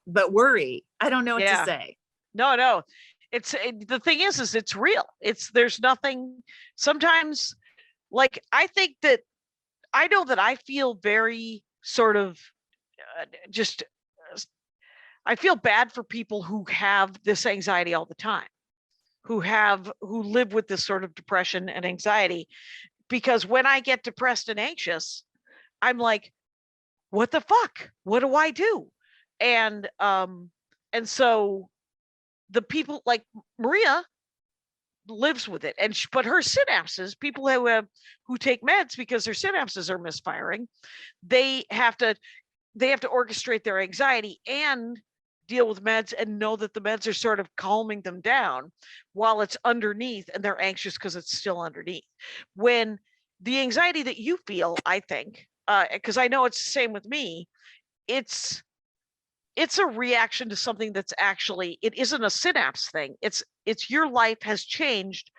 Speaker 3: but worry. I don't know what
Speaker 2: Yeah.
Speaker 3: to say.
Speaker 2: No. The thing is it's real. There's nothing sometimes, like, I think that I know that I feel very sort of just, I feel bad for people who have this anxiety all the time, who live with this sort of depression and anxiety, because when I get depressed and anxious, I'm like, what the fuck? What do I do? And so the people like Maria lives with it, but her synapses, people who take meds because their synapses are misfiring, they have to orchestrate their anxiety and deal with meds and know that the meds are sort of calming them down while it's underneath, and they're anxious because it's still underneath. When the anxiety that you feel, I think, because I know it's the same with me, it's a reaction to something that's actually, it isn't a synapse thing. It's your life has changed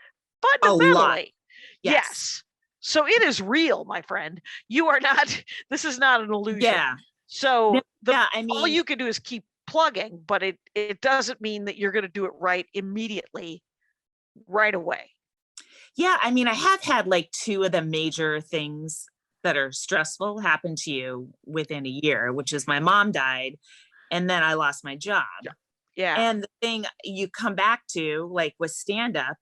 Speaker 2: fundamentally. Yes. So it is real, my friend. You are not, this is not an illusion.
Speaker 3: Yeah.
Speaker 2: So all
Speaker 3: mean,
Speaker 2: you can do is keep plugging, but it doesn't mean that you're going to do it right immediately, right away.
Speaker 3: Yeah. I mean, I have had like 2 of the major things that are stressful happen to you within a year, which is my mom died, and then I lost my job.
Speaker 2: Yeah.
Speaker 3: And the thing you come back to, like with stand-up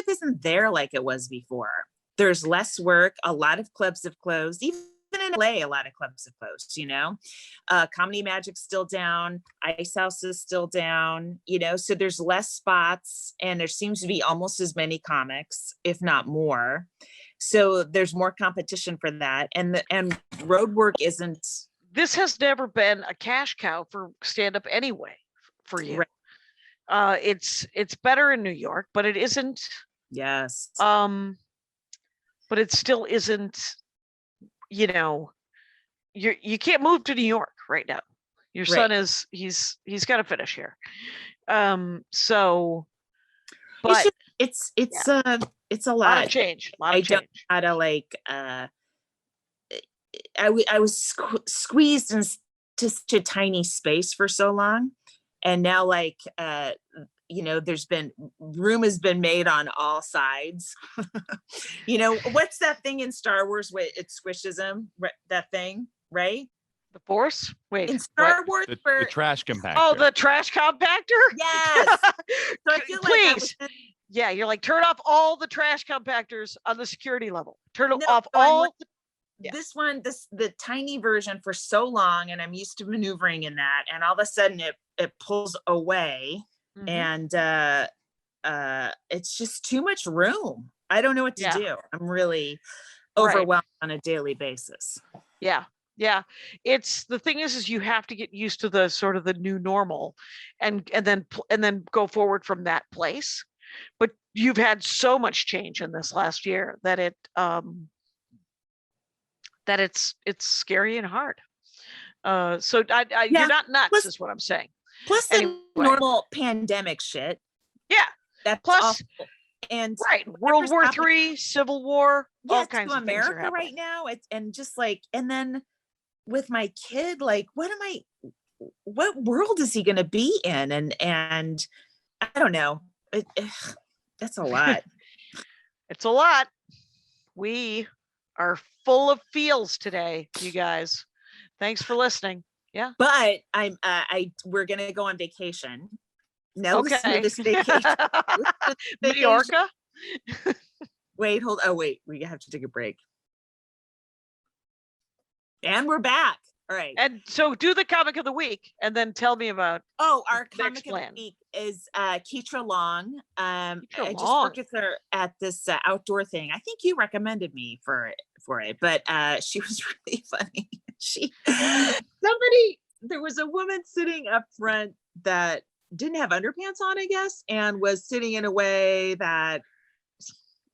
Speaker 3: isn't there like it was before. There's less work. A lot of clubs have closed. Even in LA, a lot of clubs have closed, Comedy Magic's still down. Ice House is still down, so there's less spots, and there seems to be almost as many comics, if not more. So there's more competition for that. And road work isn't.
Speaker 2: This has never been a cash cow for stand-up anyway, for you. Right. It's better in New York, but it isn't.
Speaker 3: Yes.
Speaker 2: But it still isn't, you can't move to New York right now. Your son is, he's got to finish here. So, but
Speaker 3: it's a lot
Speaker 2: of change.
Speaker 3: I don't know how to like, I was squeezed into such a tiny space for so long. And now like, there's been room has been made on all sides. What's that thing in Star Wars where it squishes him, that thing, right?
Speaker 2: The Force? Wait.
Speaker 3: In Star
Speaker 2: what?
Speaker 3: Wars
Speaker 4: The
Speaker 3: for
Speaker 4: trash compactor.
Speaker 2: Oh, the trash compactor?
Speaker 3: yes. So I feel like I was
Speaker 2: Please. Yeah, you're like, turn off all the trash compactors on the security level. Turn
Speaker 3: No,
Speaker 2: off
Speaker 3: so I'm
Speaker 2: all.
Speaker 3: like,
Speaker 2: Yeah.
Speaker 3: the tiny version for so long, and I'm used to maneuvering in that, and all of a sudden it pulls away,
Speaker 2: Mhm.
Speaker 3: and it's just too much room. I don't know what to
Speaker 2: Yeah.
Speaker 3: do. I'm really
Speaker 2: Right.
Speaker 3: overwhelmed on a daily basis.
Speaker 2: Yeah. Yeah. It's the thing is you have to get used to the sort of the new normal and then go forward from that place. But you've had so much change in this last year that it's scary and hard. So
Speaker 3: Yeah.
Speaker 2: you're not nuts
Speaker 3: Plus-
Speaker 2: is what I'm saying.
Speaker 3: Plus the
Speaker 2: Anyway.
Speaker 3: normal pandemic shit.
Speaker 2: Yeah.
Speaker 3: That's
Speaker 2: Plus,
Speaker 3: awful. And
Speaker 2: right. World War
Speaker 3: happening-
Speaker 2: III, Civil War, all
Speaker 3: yes,
Speaker 2: kinds
Speaker 3: to
Speaker 2: of things are
Speaker 3: America
Speaker 2: happening.
Speaker 3: right now. It's and just like, and then with my kid, like, what world is he going to be in? And I don't know. That's a lot.
Speaker 2: It's a lot. We are full of feels today, you guys. Thanks for listening. Yeah.
Speaker 3: But we're going to go on vacation. Now listen to
Speaker 2: Okay.
Speaker 3: this vacation. Listen to this vacation.
Speaker 2: Majorca.
Speaker 3: Wait, we have to take a break. And we're back. All right.
Speaker 2: And so do the comic of the week and then tell me about
Speaker 3: Oh, our
Speaker 2: next
Speaker 3: comic of
Speaker 2: plan.
Speaker 3: the week is Ketra Long. I just
Speaker 2: Long.
Speaker 3: worked with her at this outdoor thing. I think you recommended me for it, but she was really funny. There was a woman sitting up front that didn't have underpants on, I guess, and was sitting in a way that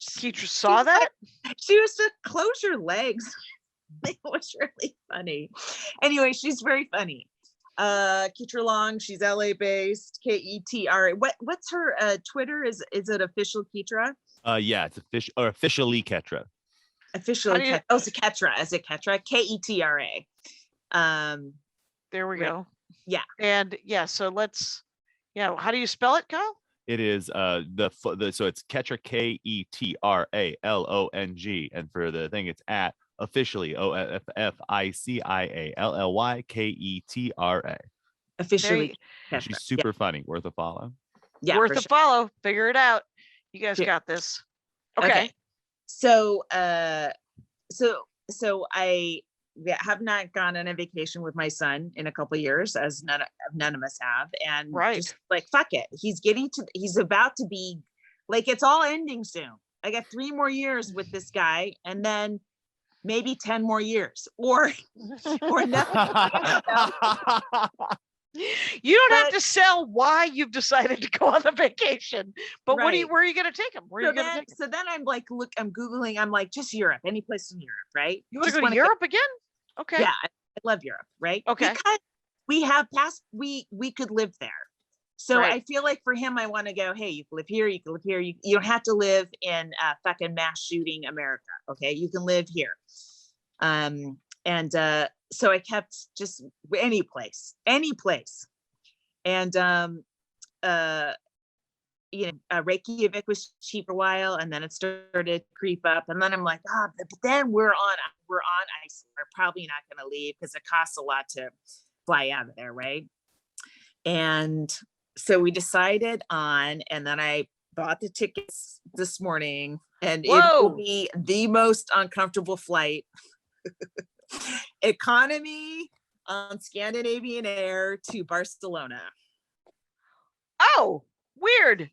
Speaker 2: Ketra saw that?
Speaker 3: she was to close your legs. It was really funny. Anyway, she's very funny. Ketra Long, she's LA based, Ketra. What's her Twitter? Is it official Ketra?
Speaker 4: Yeah, it's officially Ketra.
Speaker 3: Officially
Speaker 2: do you-
Speaker 3: Ketra. Oh, it's a Ketra. Is it Ketra? Ketra.
Speaker 2: There we
Speaker 3: Right.
Speaker 2: go.
Speaker 3: Yeah.
Speaker 2: And yeah, so how do you spell it, Kyle?
Speaker 4: It is so it's Ketra KETRALONG, and for the thing it's at officially OFFICIALLYKETRA.
Speaker 3: Officially Ketra.
Speaker 4: She's super funny, worth a follow.
Speaker 3: Yeah,
Speaker 2: Worth
Speaker 3: for
Speaker 2: a
Speaker 3: sure.
Speaker 2: follow. Figure it out. You guys
Speaker 3: Yeah.
Speaker 2: got this. Okay.
Speaker 3: So I have not gone on a vacation with my son in a couple of years, as none of us have, and
Speaker 2: Right.
Speaker 3: just like fuck it. He's about to be like, it's all ending soon. I got 3 more years with this guy, and then maybe 10 more years, or nothing.
Speaker 2: You don't have
Speaker 3: But-
Speaker 2: to sell why you've decided to go on the vacation, but where
Speaker 3: Right.
Speaker 2: are you going to take him? Where are you going to take him?
Speaker 3: So then I'm like, I'm Googling, I'm like, just Europe, any place in Europe, right?
Speaker 2: You want to
Speaker 3: Just
Speaker 2: go to
Speaker 3: wanna
Speaker 2: Europe again? Okay.
Speaker 3: Yeah, I love Europe, right?
Speaker 2: Okay.
Speaker 3: Because we could live there. So
Speaker 2: Right.
Speaker 3: I feel like for him, I want to go, hey, you can live here, you can live here. You don't have to live in fucking mass shooting America. Okay. You can live here. So I kept just any place. And, Reykjavik was cheap for a while, and then it started to creep up. And then I'm like, but then we're on ice. We're probably not going to leave because it costs a lot to fly out of there, right? And so we decided on, and then I bought the tickets this morning, and it will
Speaker 2: Whoa.
Speaker 3: be the most uncomfortable flight. Economy on Scandinavian Air to Barcelona.
Speaker 2: Oh, weird.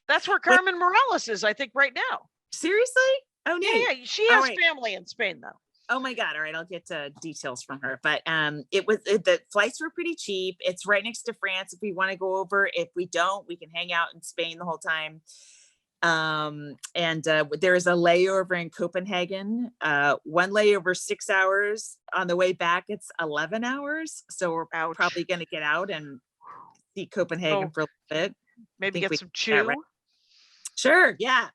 Speaker 2: That's where Carmen Morales is, I think, right now.
Speaker 3: Seriously? Oh, neat.
Speaker 2: Yeah. She
Speaker 3: Oh,
Speaker 2: has
Speaker 3: wait.
Speaker 2: family in Spain, though.
Speaker 3: Oh my God. All right. I'll get details from her. But the flights were pretty cheap. It's right next to France if we want to go over. If we don't, we can hang out in Spain the whole time. There is a layover in Copenhagen. One layover 6 hours. On the way back, it's 11 hours. So we're
Speaker 2: Ouch.
Speaker 3: probably going to get out and see Copenhagen
Speaker 2: Oh.
Speaker 3: for a little bit.
Speaker 2: Maybe
Speaker 3: think
Speaker 2: get
Speaker 3: we
Speaker 2: some
Speaker 3: can get
Speaker 2: chew.
Speaker 3: right. Sure. Yeah.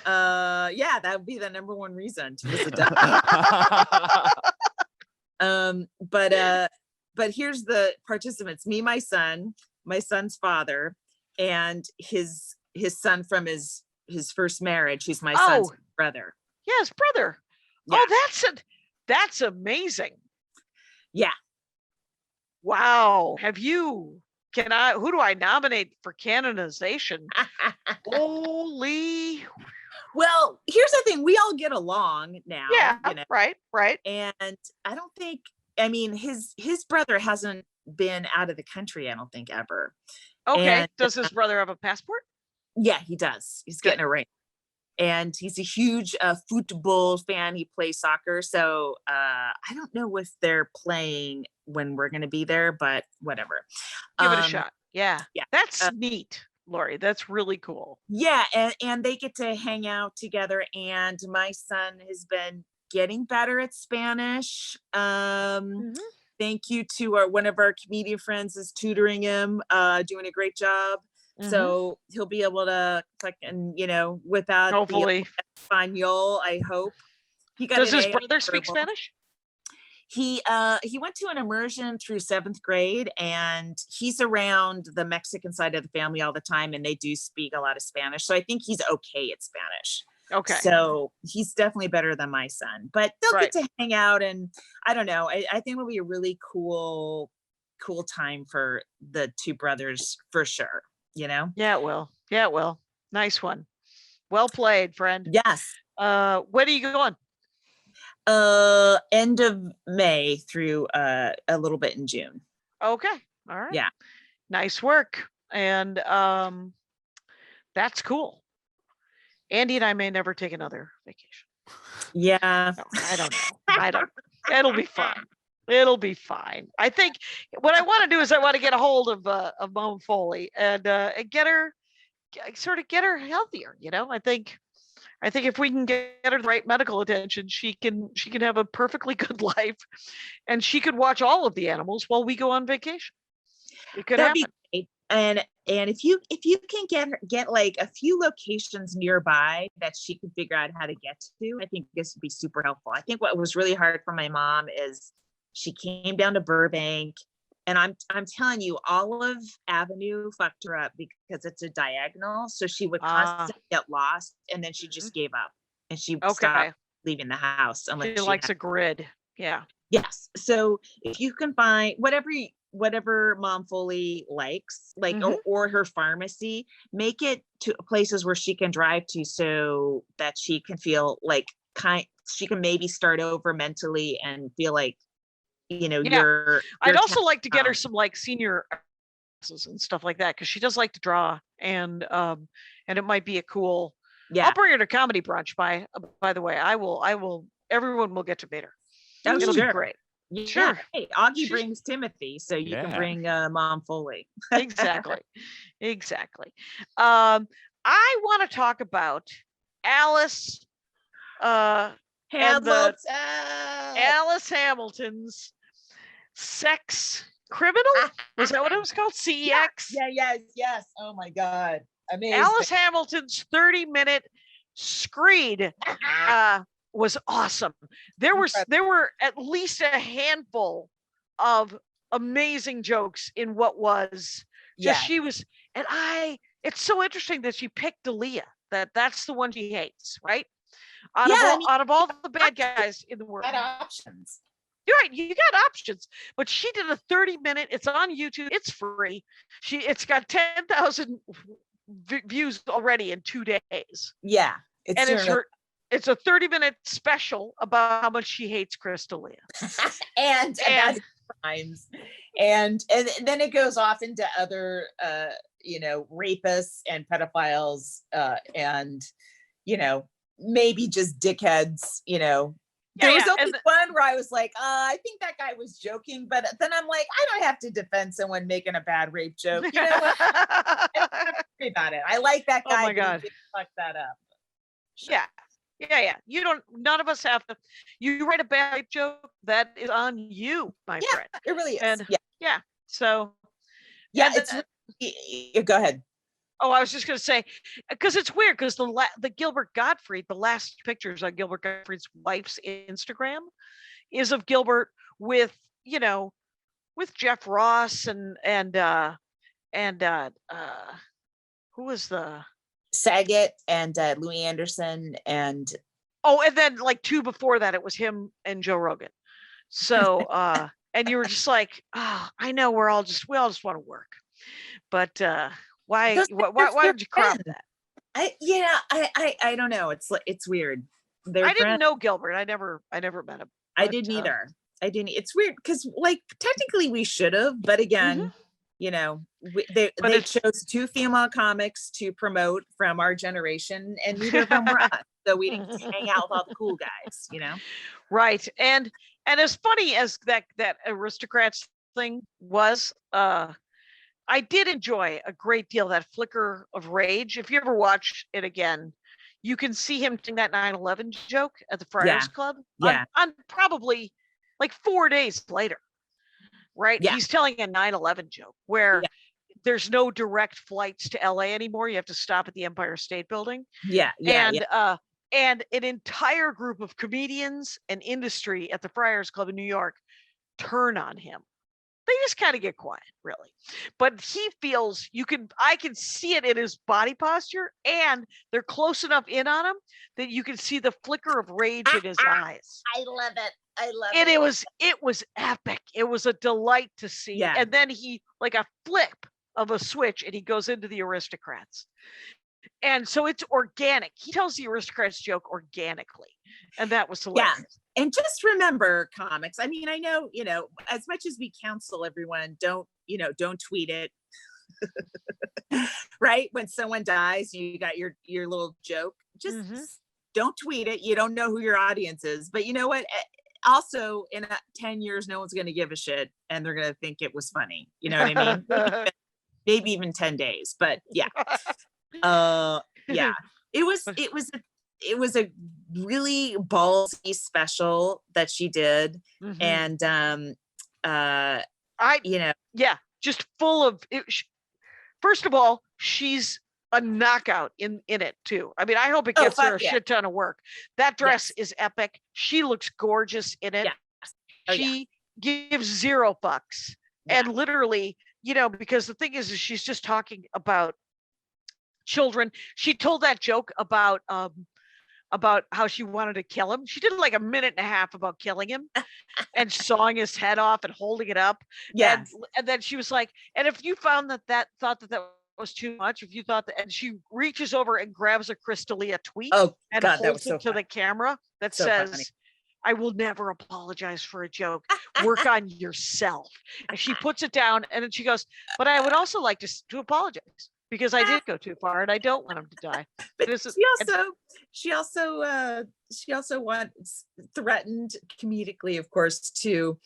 Speaker 3: Yeah, that would be the number one reason to visit Denmark. But here's the participants: me, my son's father, and his son from his first marriage. He's my son's brother.
Speaker 2: Yes, brother.
Speaker 3: Yeah.
Speaker 2: Oh, that's amazing.
Speaker 3: Yeah.
Speaker 2: Wow. Who do I nominate for canonization? Holy.
Speaker 3: Well, here's the thing. We all get along now,
Speaker 2: Yeah.
Speaker 3: you know,
Speaker 2: Right.
Speaker 3: and I don't think, I mean, his brother hasn't been out of the country, I don't think, ever.
Speaker 2: Okay.
Speaker 3: And
Speaker 2: Does his brother have a passport?
Speaker 3: yeah, he does. He's
Speaker 2: Good.
Speaker 3: getting a ring. And he's a huge football fan. He plays soccer. So I don't know if they're playing when we're going to be there, but whatever.
Speaker 2: Give it a shot. Yeah.
Speaker 3: yeah.
Speaker 2: That's neat, Laurie. That's really cool.
Speaker 3: Yeah. And they get to hang out together. And my son has been getting better at Spanish. Thank you to one of our comedian friends is tutoring him, doing a great job. So he'll be able to fucking, you know, without
Speaker 2: hopefully
Speaker 3: the Espanol, I hope.
Speaker 2: Does his brother speak Spanish?
Speaker 3: He went to an immersion through 7th grade, and he's around the Mexican side of the family all the time, and they do speak a lot of Spanish. So I think he's okay at Spanish.
Speaker 2: Okay.
Speaker 3: So he's definitely better than my son, but they'll get to hang out, and I don't know. I think it'll be a really cool time for the two brothers for sure. You know?
Speaker 2: Yeah, it will. Nice one. Well played, friend.
Speaker 3: Yes.
Speaker 2: When are you going?
Speaker 3: End of May through a little bit in June.
Speaker 2: Okay. All right.
Speaker 3: Yeah.
Speaker 2: Nice work. And that's cool. Andy and I may never take another vacation.
Speaker 3: Yeah.
Speaker 2: No, I don't know. It'll be fine. It'll be fine. I think what I want to do is I want to get a hold of Mom Foley and get her healthier. You know, I think if we can get her the right medical attention, she can have a perfectly good life, and she could watch all of the animals while we go on vacation. It could happen.
Speaker 3: Be great. And if you can get like a few locations nearby that she can figure out how to get to, I think this would be super helpful. I think what was really hard for my mom is she came down to Burbank, and I'm telling you, Olive Avenue fucked her up because it's a diagonal. So she would constantly get lost, and then she just gave up, and she stopped leaving the house unless
Speaker 2: she likes a grid. Yeah.
Speaker 3: Yes. So if you can find whatever Mom Foley likes, like or her pharmacy, make it to places where she can drive to, so that she can feel like she can maybe start over mentally and feel like, you know,
Speaker 2: I'd also like to get her some like senior and stuff like that, because she does like to draw, and it might be a cool. I'll bring her to comedy brunch. By the way, I will. Everyone will get to meet her. It'll be great.
Speaker 3: Yeah.
Speaker 2: Sure.
Speaker 3: Hey, Augie brings Timothy, so you can bring Mom Foley.
Speaker 2: Exactly. I want to talk about Alice.
Speaker 3: Hamilton.
Speaker 2: Alice Hamilton's Sex Criminal? Was that what it was called? CEX?
Speaker 3: Yes. Oh my God. Amazing.
Speaker 2: Alice Hamilton's 30-minute screed was awesome. There were at least a handful of amazing jokes in what was just she was, and it's so interesting that she picked Aaliyah, that's the one she hates, right? Out of all the bad guys in the world.
Speaker 3: Options.
Speaker 2: You're right, you got options, but she did a 30-minute, it's on YouTube, it's free. It's got 10,000 views already in 2 days.
Speaker 3: Yeah.
Speaker 2: It's a 30-minute special about how much she hates Crystalia.
Speaker 3: and crimes. And then it goes off into other rapists and pedophiles, and maybe just dickheads, There was only one where I was like, I think that guy was joking, but then I'm like, I don't have to defend someone making a bad rape joke. You know what? I don't have to worry about it. I like that guy.
Speaker 2: Oh my God.
Speaker 3: Fuck that up.
Speaker 2: Yeah. None of us have to. You write a bad rape joke, that is on you, my friend.
Speaker 3: It really is.
Speaker 2: And so.
Speaker 3: Yeah. Go ahead.
Speaker 2: Oh, I was just going to say, because it's weird, because the Gilbert Gottfried, the last pictures on Gilbert Gottfried's wife's Instagram is of Gilbert with Jeff Ross and who was the
Speaker 3: Saget and Louis Anderson and
Speaker 2: and then like two before that it was him and Joe Rogan. So And you were just like, oh, I know we all just want to work. But why
Speaker 3: Those
Speaker 2: why
Speaker 3: they're
Speaker 2: would you crop
Speaker 3: friends.
Speaker 2: that?
Speaker 3: I don't know. It's weird. They're
Speaker 2: I didn't
Speaker 3: friends.
Speaker 2: know Gilbert. I never met him.
Speaker 3: I
Speaker 2: but,
Speaker 3: didn't either. I didn't. It's weird because like technically we should have, but again, you know, they chose two female comics to promote from our generation, and neither of them were us. So we didn't hang out with all the cool guys, you know.
Speaker 2: Right. And as funny as that aristocrats thing was, I did enjoy a great deal that flicker of rage. If you ever watch it again, you can see him doing that 9/11 joke at the Friars Club on probably like 4 days later. Right?
Speaker 3: Yeah.
Speaker 2: He's telling a 9/11 joke where there's no direct flights to LA anymore. You have to stop at the Empire State Building. And an entire group of comedians and industry at the Friars Club in New York turn on him. They just kind of get quiet, really. But he feels I can see it in his body posture, and they're close enough in on him that you can see the flicker of rage in his eyes.
Speaker 3: I love it. I love
Speaker 2: And
Speaker 3: it.
Speaker 2: it was epic. It was a delight to see.
Speaker 3: Yeah.
Speaker 2: And then he, like a flip of a switch, and he goes into the aristocrats. And so it's organic. He tells the aristocrats joke organically. And that was hilarious.
Speaker 3: Yeah. And just remember, comics. I mean, I know, you know, as much as we counsel everyone, don't tweet it. Right? When someone dies, you got your little joke. Just don't tweet it. You don't know who your audience is. But you know what? Also, in 10 years, no one's going to give a shit, and they're going to think it was funny. You know what I mean? Maybe even 10 days. But yeah. Yeah. It was a really ballsy special that she did. And
Speaker 2: just full of it. First of all, she's a knockout in it too. I mean, I hope it gets her a shit ton of work. That dress is epic. She looks gorgeous in it. She gives zero fucks. And literally, you know, because the thing is she's just talking about children. She told that joke about how she wanted to kill him. She did like a minute and a half about killing him and sawing his head off and holding it up. And then she was like, and if you found that was too much, if you thought that, and she reaches over and grabs a Crystalia tweet and holds it to the camera that says, funny. I will never apologize for a joke. Work on yourself. And she puts it down, and then she goes, but I would also like to apologize, because I did go too far, and I don't want him to die.
Speaker 3: But she also threatened comedically, of course, to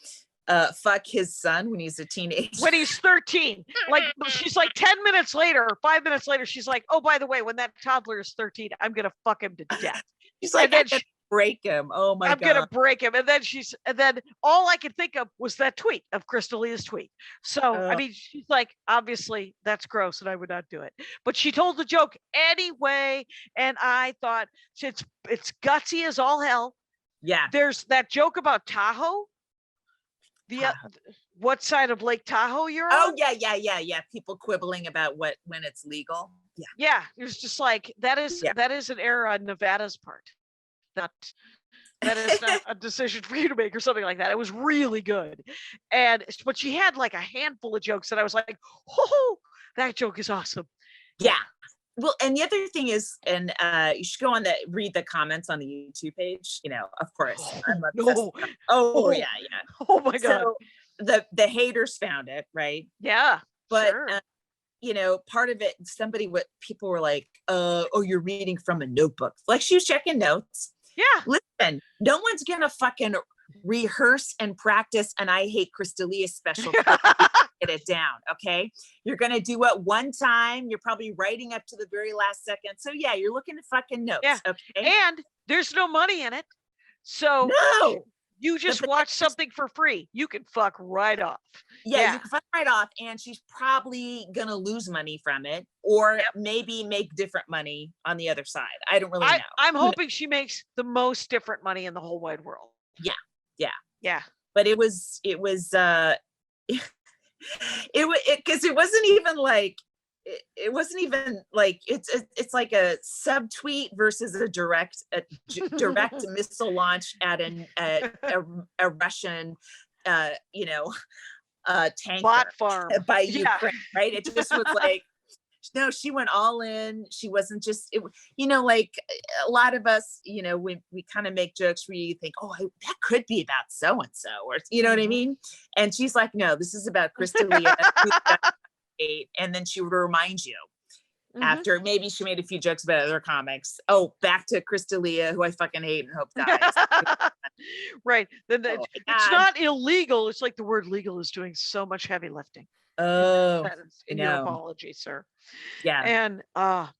Speaker 3: fuck his son when he's a teenager.
Speaker 2: When he's 13. Like, she's like 10 minutes later, or 5 minutes later, she's like, oh, by the way, when that toddler is 13, I'm going to fuck him to death.
Speaker 3: She's like, I'm gonna break him. Oh my God.
Speaker 2: I'm going to break him. And then all I could think of was that tweet of Crystalia's tweet. So, I mean, she's like, obviously that's gross and I would not do it. But she told the joke anyway. And I thought it's gutsy as all hell.
Speaker 3: Yeah.
Speaker 2: There's that joke about Tahoe. What side of Lake Tahoe you're on?
Speaker 3: Oh yeah. People quibbling about when it's legal.
Speaker 2: Yeah. It was just like, that is an error on Nevada's part. That is not a decision for you to make or something like that. It was really good. But she had like a handful of jokes that I was like, oh, that joke is awesome.
Speaker 3: Yeah. Well, and the other thing is, and you should go on read the comments on the YouTube page, you know, of course. Yeah.
Speaker 2: Oh my God.
Speaker 3: So the haters found it, right?
Speaker 2: Yeah.
Speaker 3: But
Speaker 2: sure.
Speaker 3: You know, part of it, people were like, oh, you're reading from a notebook. Like, she was checking notes.
Speaker 2: Yeah.
Speaker 3: Listen, no one's gonna fucking rehearse and practice and I Hate Crystalia special. Get it down, okay? You're gonna do it one time. You're probably writing up to the very last second. So yeah, you're looking at fucking notes, okay?
Speaker 2: And there's no money in it. So
Speaker 3: no.
Speaker 2: You just watch something for free. You can fuck right off.
Speaker 3: Yeah, you can fuck right off. And she's probably going to lose money from it, or maybe make different money on the other side. I don't really know.
Speaker 2: I'm hoping she makes the most different money in the whole wide world. Yeah.
Speaker 3: But it was because it wasn't even like, it's like a subtweet versus a direct missile launch at a Russian you know, tanker
Speaker 2: Bot farm.
Speaker 3: by
Speaker 2: Yeah.
Speaker 3: Ukraine, right? It just was like, no, she went all in. She wasn't just, you know, like a lot of us, you know, we kind of make jokes where you think, oh, that could be about so-and-so, or, you know what I mean? And she's like, no, this is about Crystalia, and then she would remind you after maybe she made a few jokes about other comics. Oh, back to Crystalia, who I fucking hate and hope dies.
Speaker 2: Right. Then
Speaker 3: Oh
Speaker 2: it's
Speaker 3: my God.
Speaker 2: not illegal. It's like the word legal is doing so much heavy lifting.
Speaker 3: Oh,
Speaker 2: Sentence in
Speaker 3: I
Speaker 2: your
Speaker 3: know.
Speaker 2: apology, sir.
Speaker 3: Yeah.
Speaker 2: And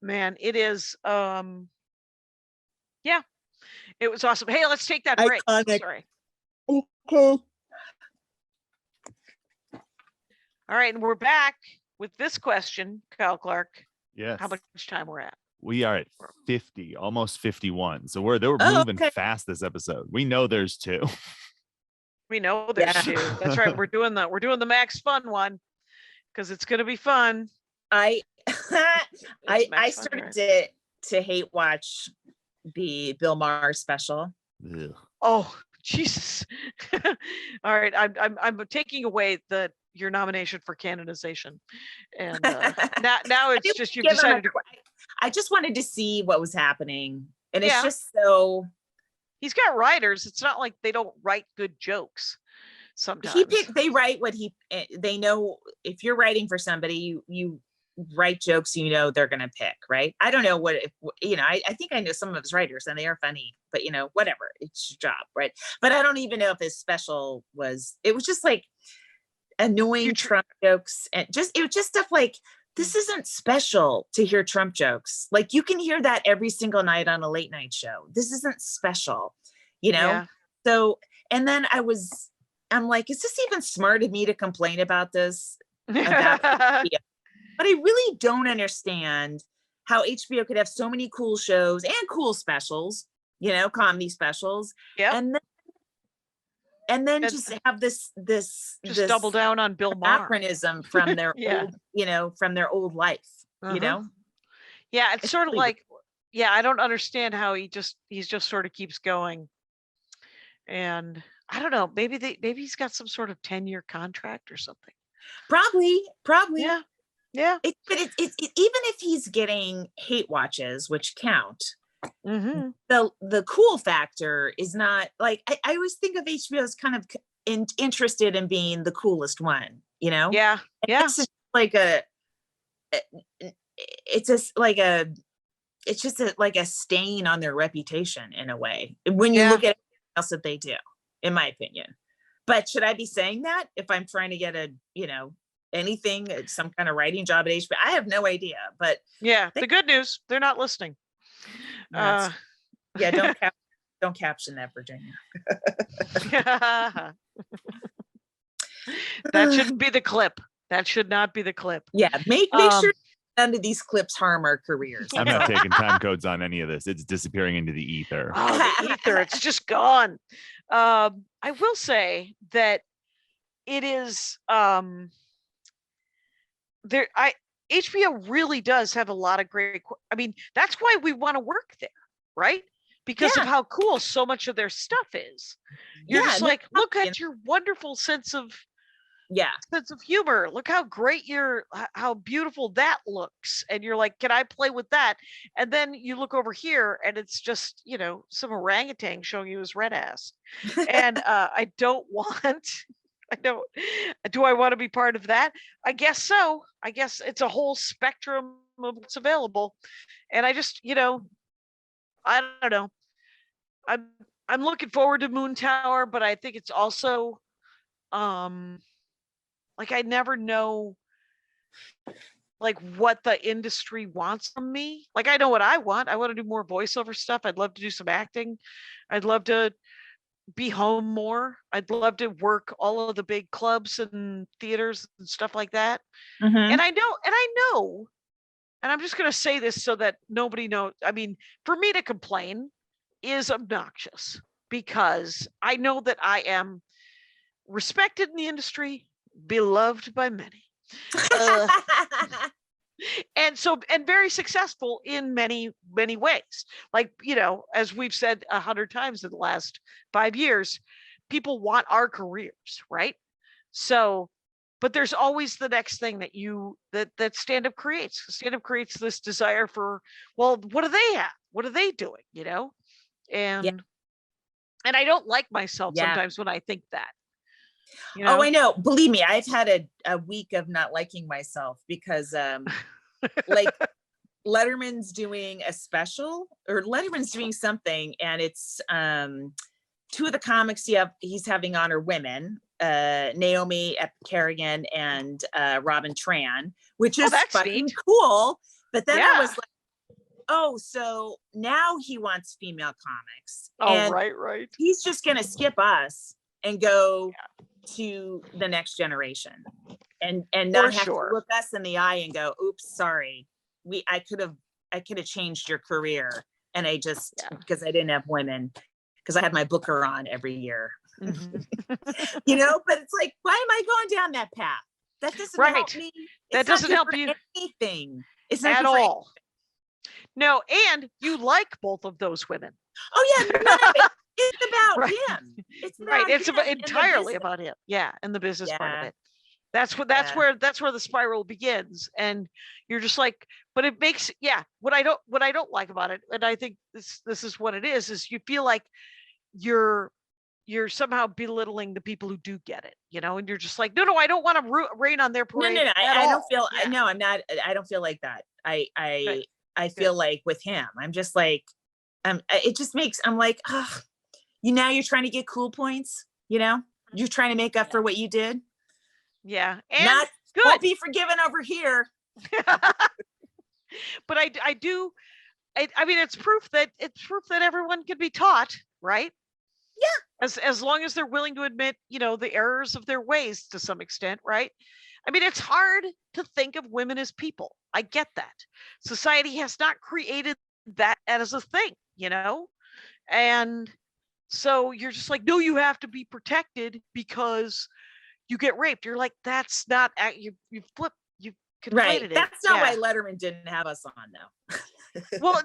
Speaker 2: man, it is yeah, it was awesome. Hey, let's take that break.
Speaker 3: Iconic.
Speaker 2: Sorry.
Speaker 3: Okay.
Speaker 2: All right, and we're back with this question, Kyle Clark.
Speaker 4: Yes.
Speaker 2: How much time we're at?
Speaker 4: We are at 50, almost 51. So we're
Speaker 3: Oh,
Speaker 4: moving
Speaker 3: okay.
Speaker 4: fast this episode. We know there's two.
Speaker 2: We know there's
Speaker 3: Yeah.
Speaker 2: two. That's right. We're doing the Max Fun one because it's gonna be fun.
Speaker 3: I
Speaker 2: It's Max Fun,
Speaker 3: started
Speaker 2: right?
Speaker 3: to hate watch the Bill Maher special.
Speaker 4: Ugh.
Speaker 2: Oh, Jesus. All right. I'm taking away your nomination for canonization. And now it's
Speaker 3: didn't
Speaker 2: just you've
Speaker 3: give him a
Speaker 2: decided to
Speaker 3: I just wanted to see what was happening. And
Speaker 2: Yeah.
Speaker 3: it's just so
Speaker 2: he's got writers. It's not like they don't write good jokes sometimes.
Speaker 3: they write what they know. If you're writing for somebody, you write jokes you know they're gonna pick, right? I don't know what you know, I think I know some of his writers and they are funny, but you know, whatever, it's your job, right? But I don't even know if his special it was just like annoying Trump jokes, and it was just stuff like, this isn't special to hear Trump jokes. Like you can hear that every single night on a late night show. This isn't special, you know?
Speaker 2: Yeah.
Speaker 3: So, and then I'm like, is this even smart of me to complain about this? But I really don't understand how HBO could have so many cool shows and cool specials, you know, comedy specials.
Speaker 2: Yep.
Speaker 3: And then just have this
Speaker 2: double down on Bill Maher.
Speaker 3: anachronism from their old, you know, from their old life, you know?
Speaker 2: Yeah, it's sort of like, I don't understand how he just sort of keeps going. And I don't know, maybe he's got some sort of 10-year contract or something.
Speaker 3: Probably.
Speaker 2: Yeah.
Speaker 3: But it's even if he's getting hate watches, which count, the cool factor is not like, I always think of HBO as kind of interested in being the coolest one, you know?
Speaker 2: Yeah.
Speaker 3: It's just like it's just like a stain on their reputation in a way when you look at everything else that they do, in my opinion. But should I be saying that if I'm trying to get anything, some kind of writing job at HBO? I have no idea, but
Speaker 2: the good news, they're not listening.
Speaker 3: Don't caption that, Virginia.
Speaker 2: That shouldn't be the clip. That should not be the clip.
Speaker 3: Yeah, make sure none of these clips harm our careers.
Speaker 4: I'm not taking time codes on any of this. It's disappearing into the ether.
Speaker 2: Oh, the ether, it's just gone. I will say that it is HBO really does have a lot of great, I mean, that's why we want to work there, right? Because of how cool so much of their stuff is. You're just like, look at your wonderful sense of humor. Look how great how beautiful that looks. And you're like, can I play with that? And then you look over here and it's just, you know, some orangutan showing you his red ass. And do I want to be part of that? I guess so. I guess it's a whole spectrum of what's available. And I just, you know, I don't know. I'm looking forward to Moon Tower, but I think it's also like I never know like what the industry wants from me. Like I know what I want. I want to do more voiceover stuff. I'd love to do some acting. I'd love to be home more. I'd love to work all of the big clubs and theaters and stuff like that. And I know, and I'm just going to say this so that nobody knows. I mean, for me to complain is obnoxious because I know that I am respected in the industry, beloved by many. And very successful in many ways, like, you know, as we've said 100 times in the last 5 years. people want our careers, right? So, but there's always the next thing that stand-up creates. Stand-up creates this desire for, well, what do they have? What are they doing? And I don't like myself sometimes when I think that.
Speaker 3: Oh, I know. Believe me, I've had a week of not liking myself because like Letterman's doing a special, or Letterman's doing something, and it's two of the comics he's having on are women, Naomi Kerrigan and Robin Tran, which is fucking cool. But then I was like, oh, so now he wants female comics.
Speaker 2: Oh,
Speaker 3: and
Speaker 2: right.
Speaker 3: He's just gonna skip us and go to the next generation, and not have to look us in the eye and go, oops, sorry. I could have changed your career, and I just because I didn't have women, because I had my booker on every year.
Speaker 2: Mm-hmm.
Speaker 3: But it's like, why am I going down that path? That doesn't help me.
Speaker 2: That doesn't help you
Speaker 3: anything. It's not
Speaker 2: at all. No, and you like both of those women.
Speaker 3: Oh yeah, none of it. It's about him. It's
Speaker 2: right. It's entirely about him. Yeah, and the business part of it. That's where the spiral begins, and you're just like, but it makes what I don't like about it, and I think this is what it is you feel like you're somehow belittling the people who do get it, and you're just like, no, I don't want to rain on their parade.
Speaker 3: No, I don't feel no, I'm not. I don't feel like that. I feel like with him, I'm just like, it just makes, I'm like, now you're trying to get cool points, you're trying to make up for what you did.
Speaker 2: Yeah, and
Speaker 3: not
Speaker 2: good.
Speaker 3: Won't be forgiven over here.
Speaker 2: But I do. I mean, it's proof that everyone can be taught, right? Yeah. As long as they're willing to admit, the errors of their ways to some extent, right? I mean, it's hard to think of women as people. I get that. Society has not created that as a thing, and so you're just like, no, you have to be protected because you get raped. You're like, that's not, you conflated
Speaker 3: right.
Speaker 2: it.
Speaker 3: That's not why Letterman didn't have us on, though.
Speaker 2: Well,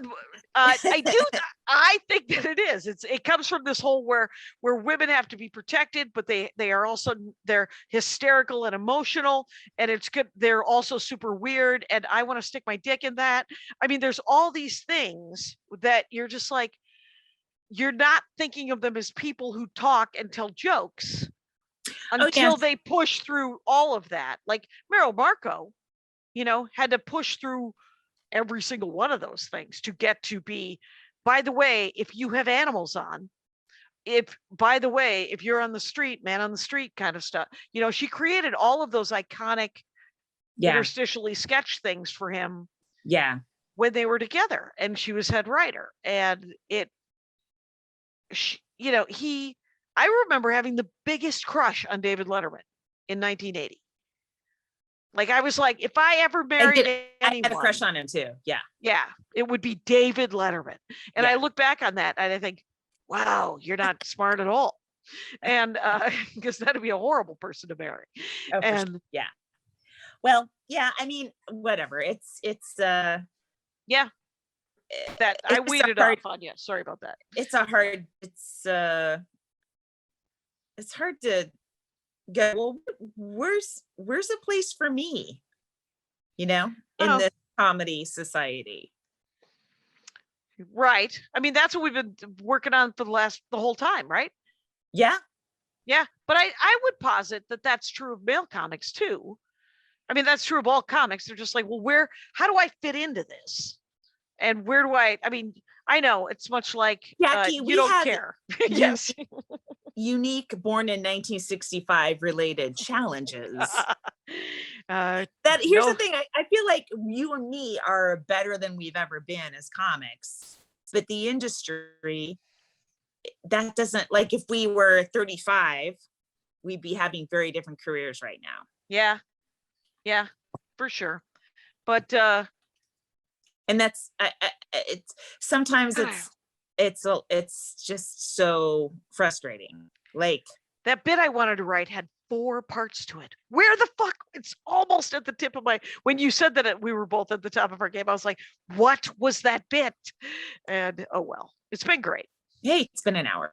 Speaker 2: I think that it is. It comes from this whole where women have to be protected, but they are also, they're hysterical and emotional, and it's good. They're also super weird, and I want to stick my dick in that. I mean, there's all these things that you're just like, you're not thinking of them as people who talk and tell jokes until they push through all of that. Like Meryl Marco, had to push through every single one of those things to get to be, by the way, if you have animals on, if you're on the street, man on the street kind of stuff, she created all of those iconic interstitially sketch things for him when they were together, and she was head writer, and I remember having the biggest crush on David Letterman in 1980. Like, I was like, if I ever married anyone,
Speaker 3: I had a crush on him too. Yeah.
Speaker 2: Yeah. It would be David Letterman. And I look back on that and I think, wow, you're not smart at all. And because that'd be a horrible person to marry.
Speaker 3: Oh, and sure. Well, I mean, whatever. It's that
Speaker 2: I weeded off on you. Sorry about that.
Speaker 3: It's hard to go, well, where's a place for me, in this comedy society?
Speaker 2: Right. I mean, that's what we've been working on for the whole time, right?
Speaker 3: Yeah.
Speaker 2: But I would posit that that's true of male comics too. I mean, that's true of all comics. They're just like, well, how do I fit into this? And where do I mean, I know it's much like
Speaker 3: Jackie,
Speaker 2: you don't care. Yes.
Speaker 3: Unique born in 1965 related challenges. Here's the thing. I feel like you and me are better than we've ever been as comics, but the industry, that doesn't, like, if we were 35, we'd be having very different careers right now. Yeah, for sure. But and that's it's sometimes it's just so frustrating. Like,
Speaker 2: that bit I wanted to write had 4 parts to it. Where the fuck? It's almost at the tip of my, when you said that we were both at the top of our game, I was like, what was that bit? And oh well, it's been great.
Speaker 3: Hey, it's been an hour.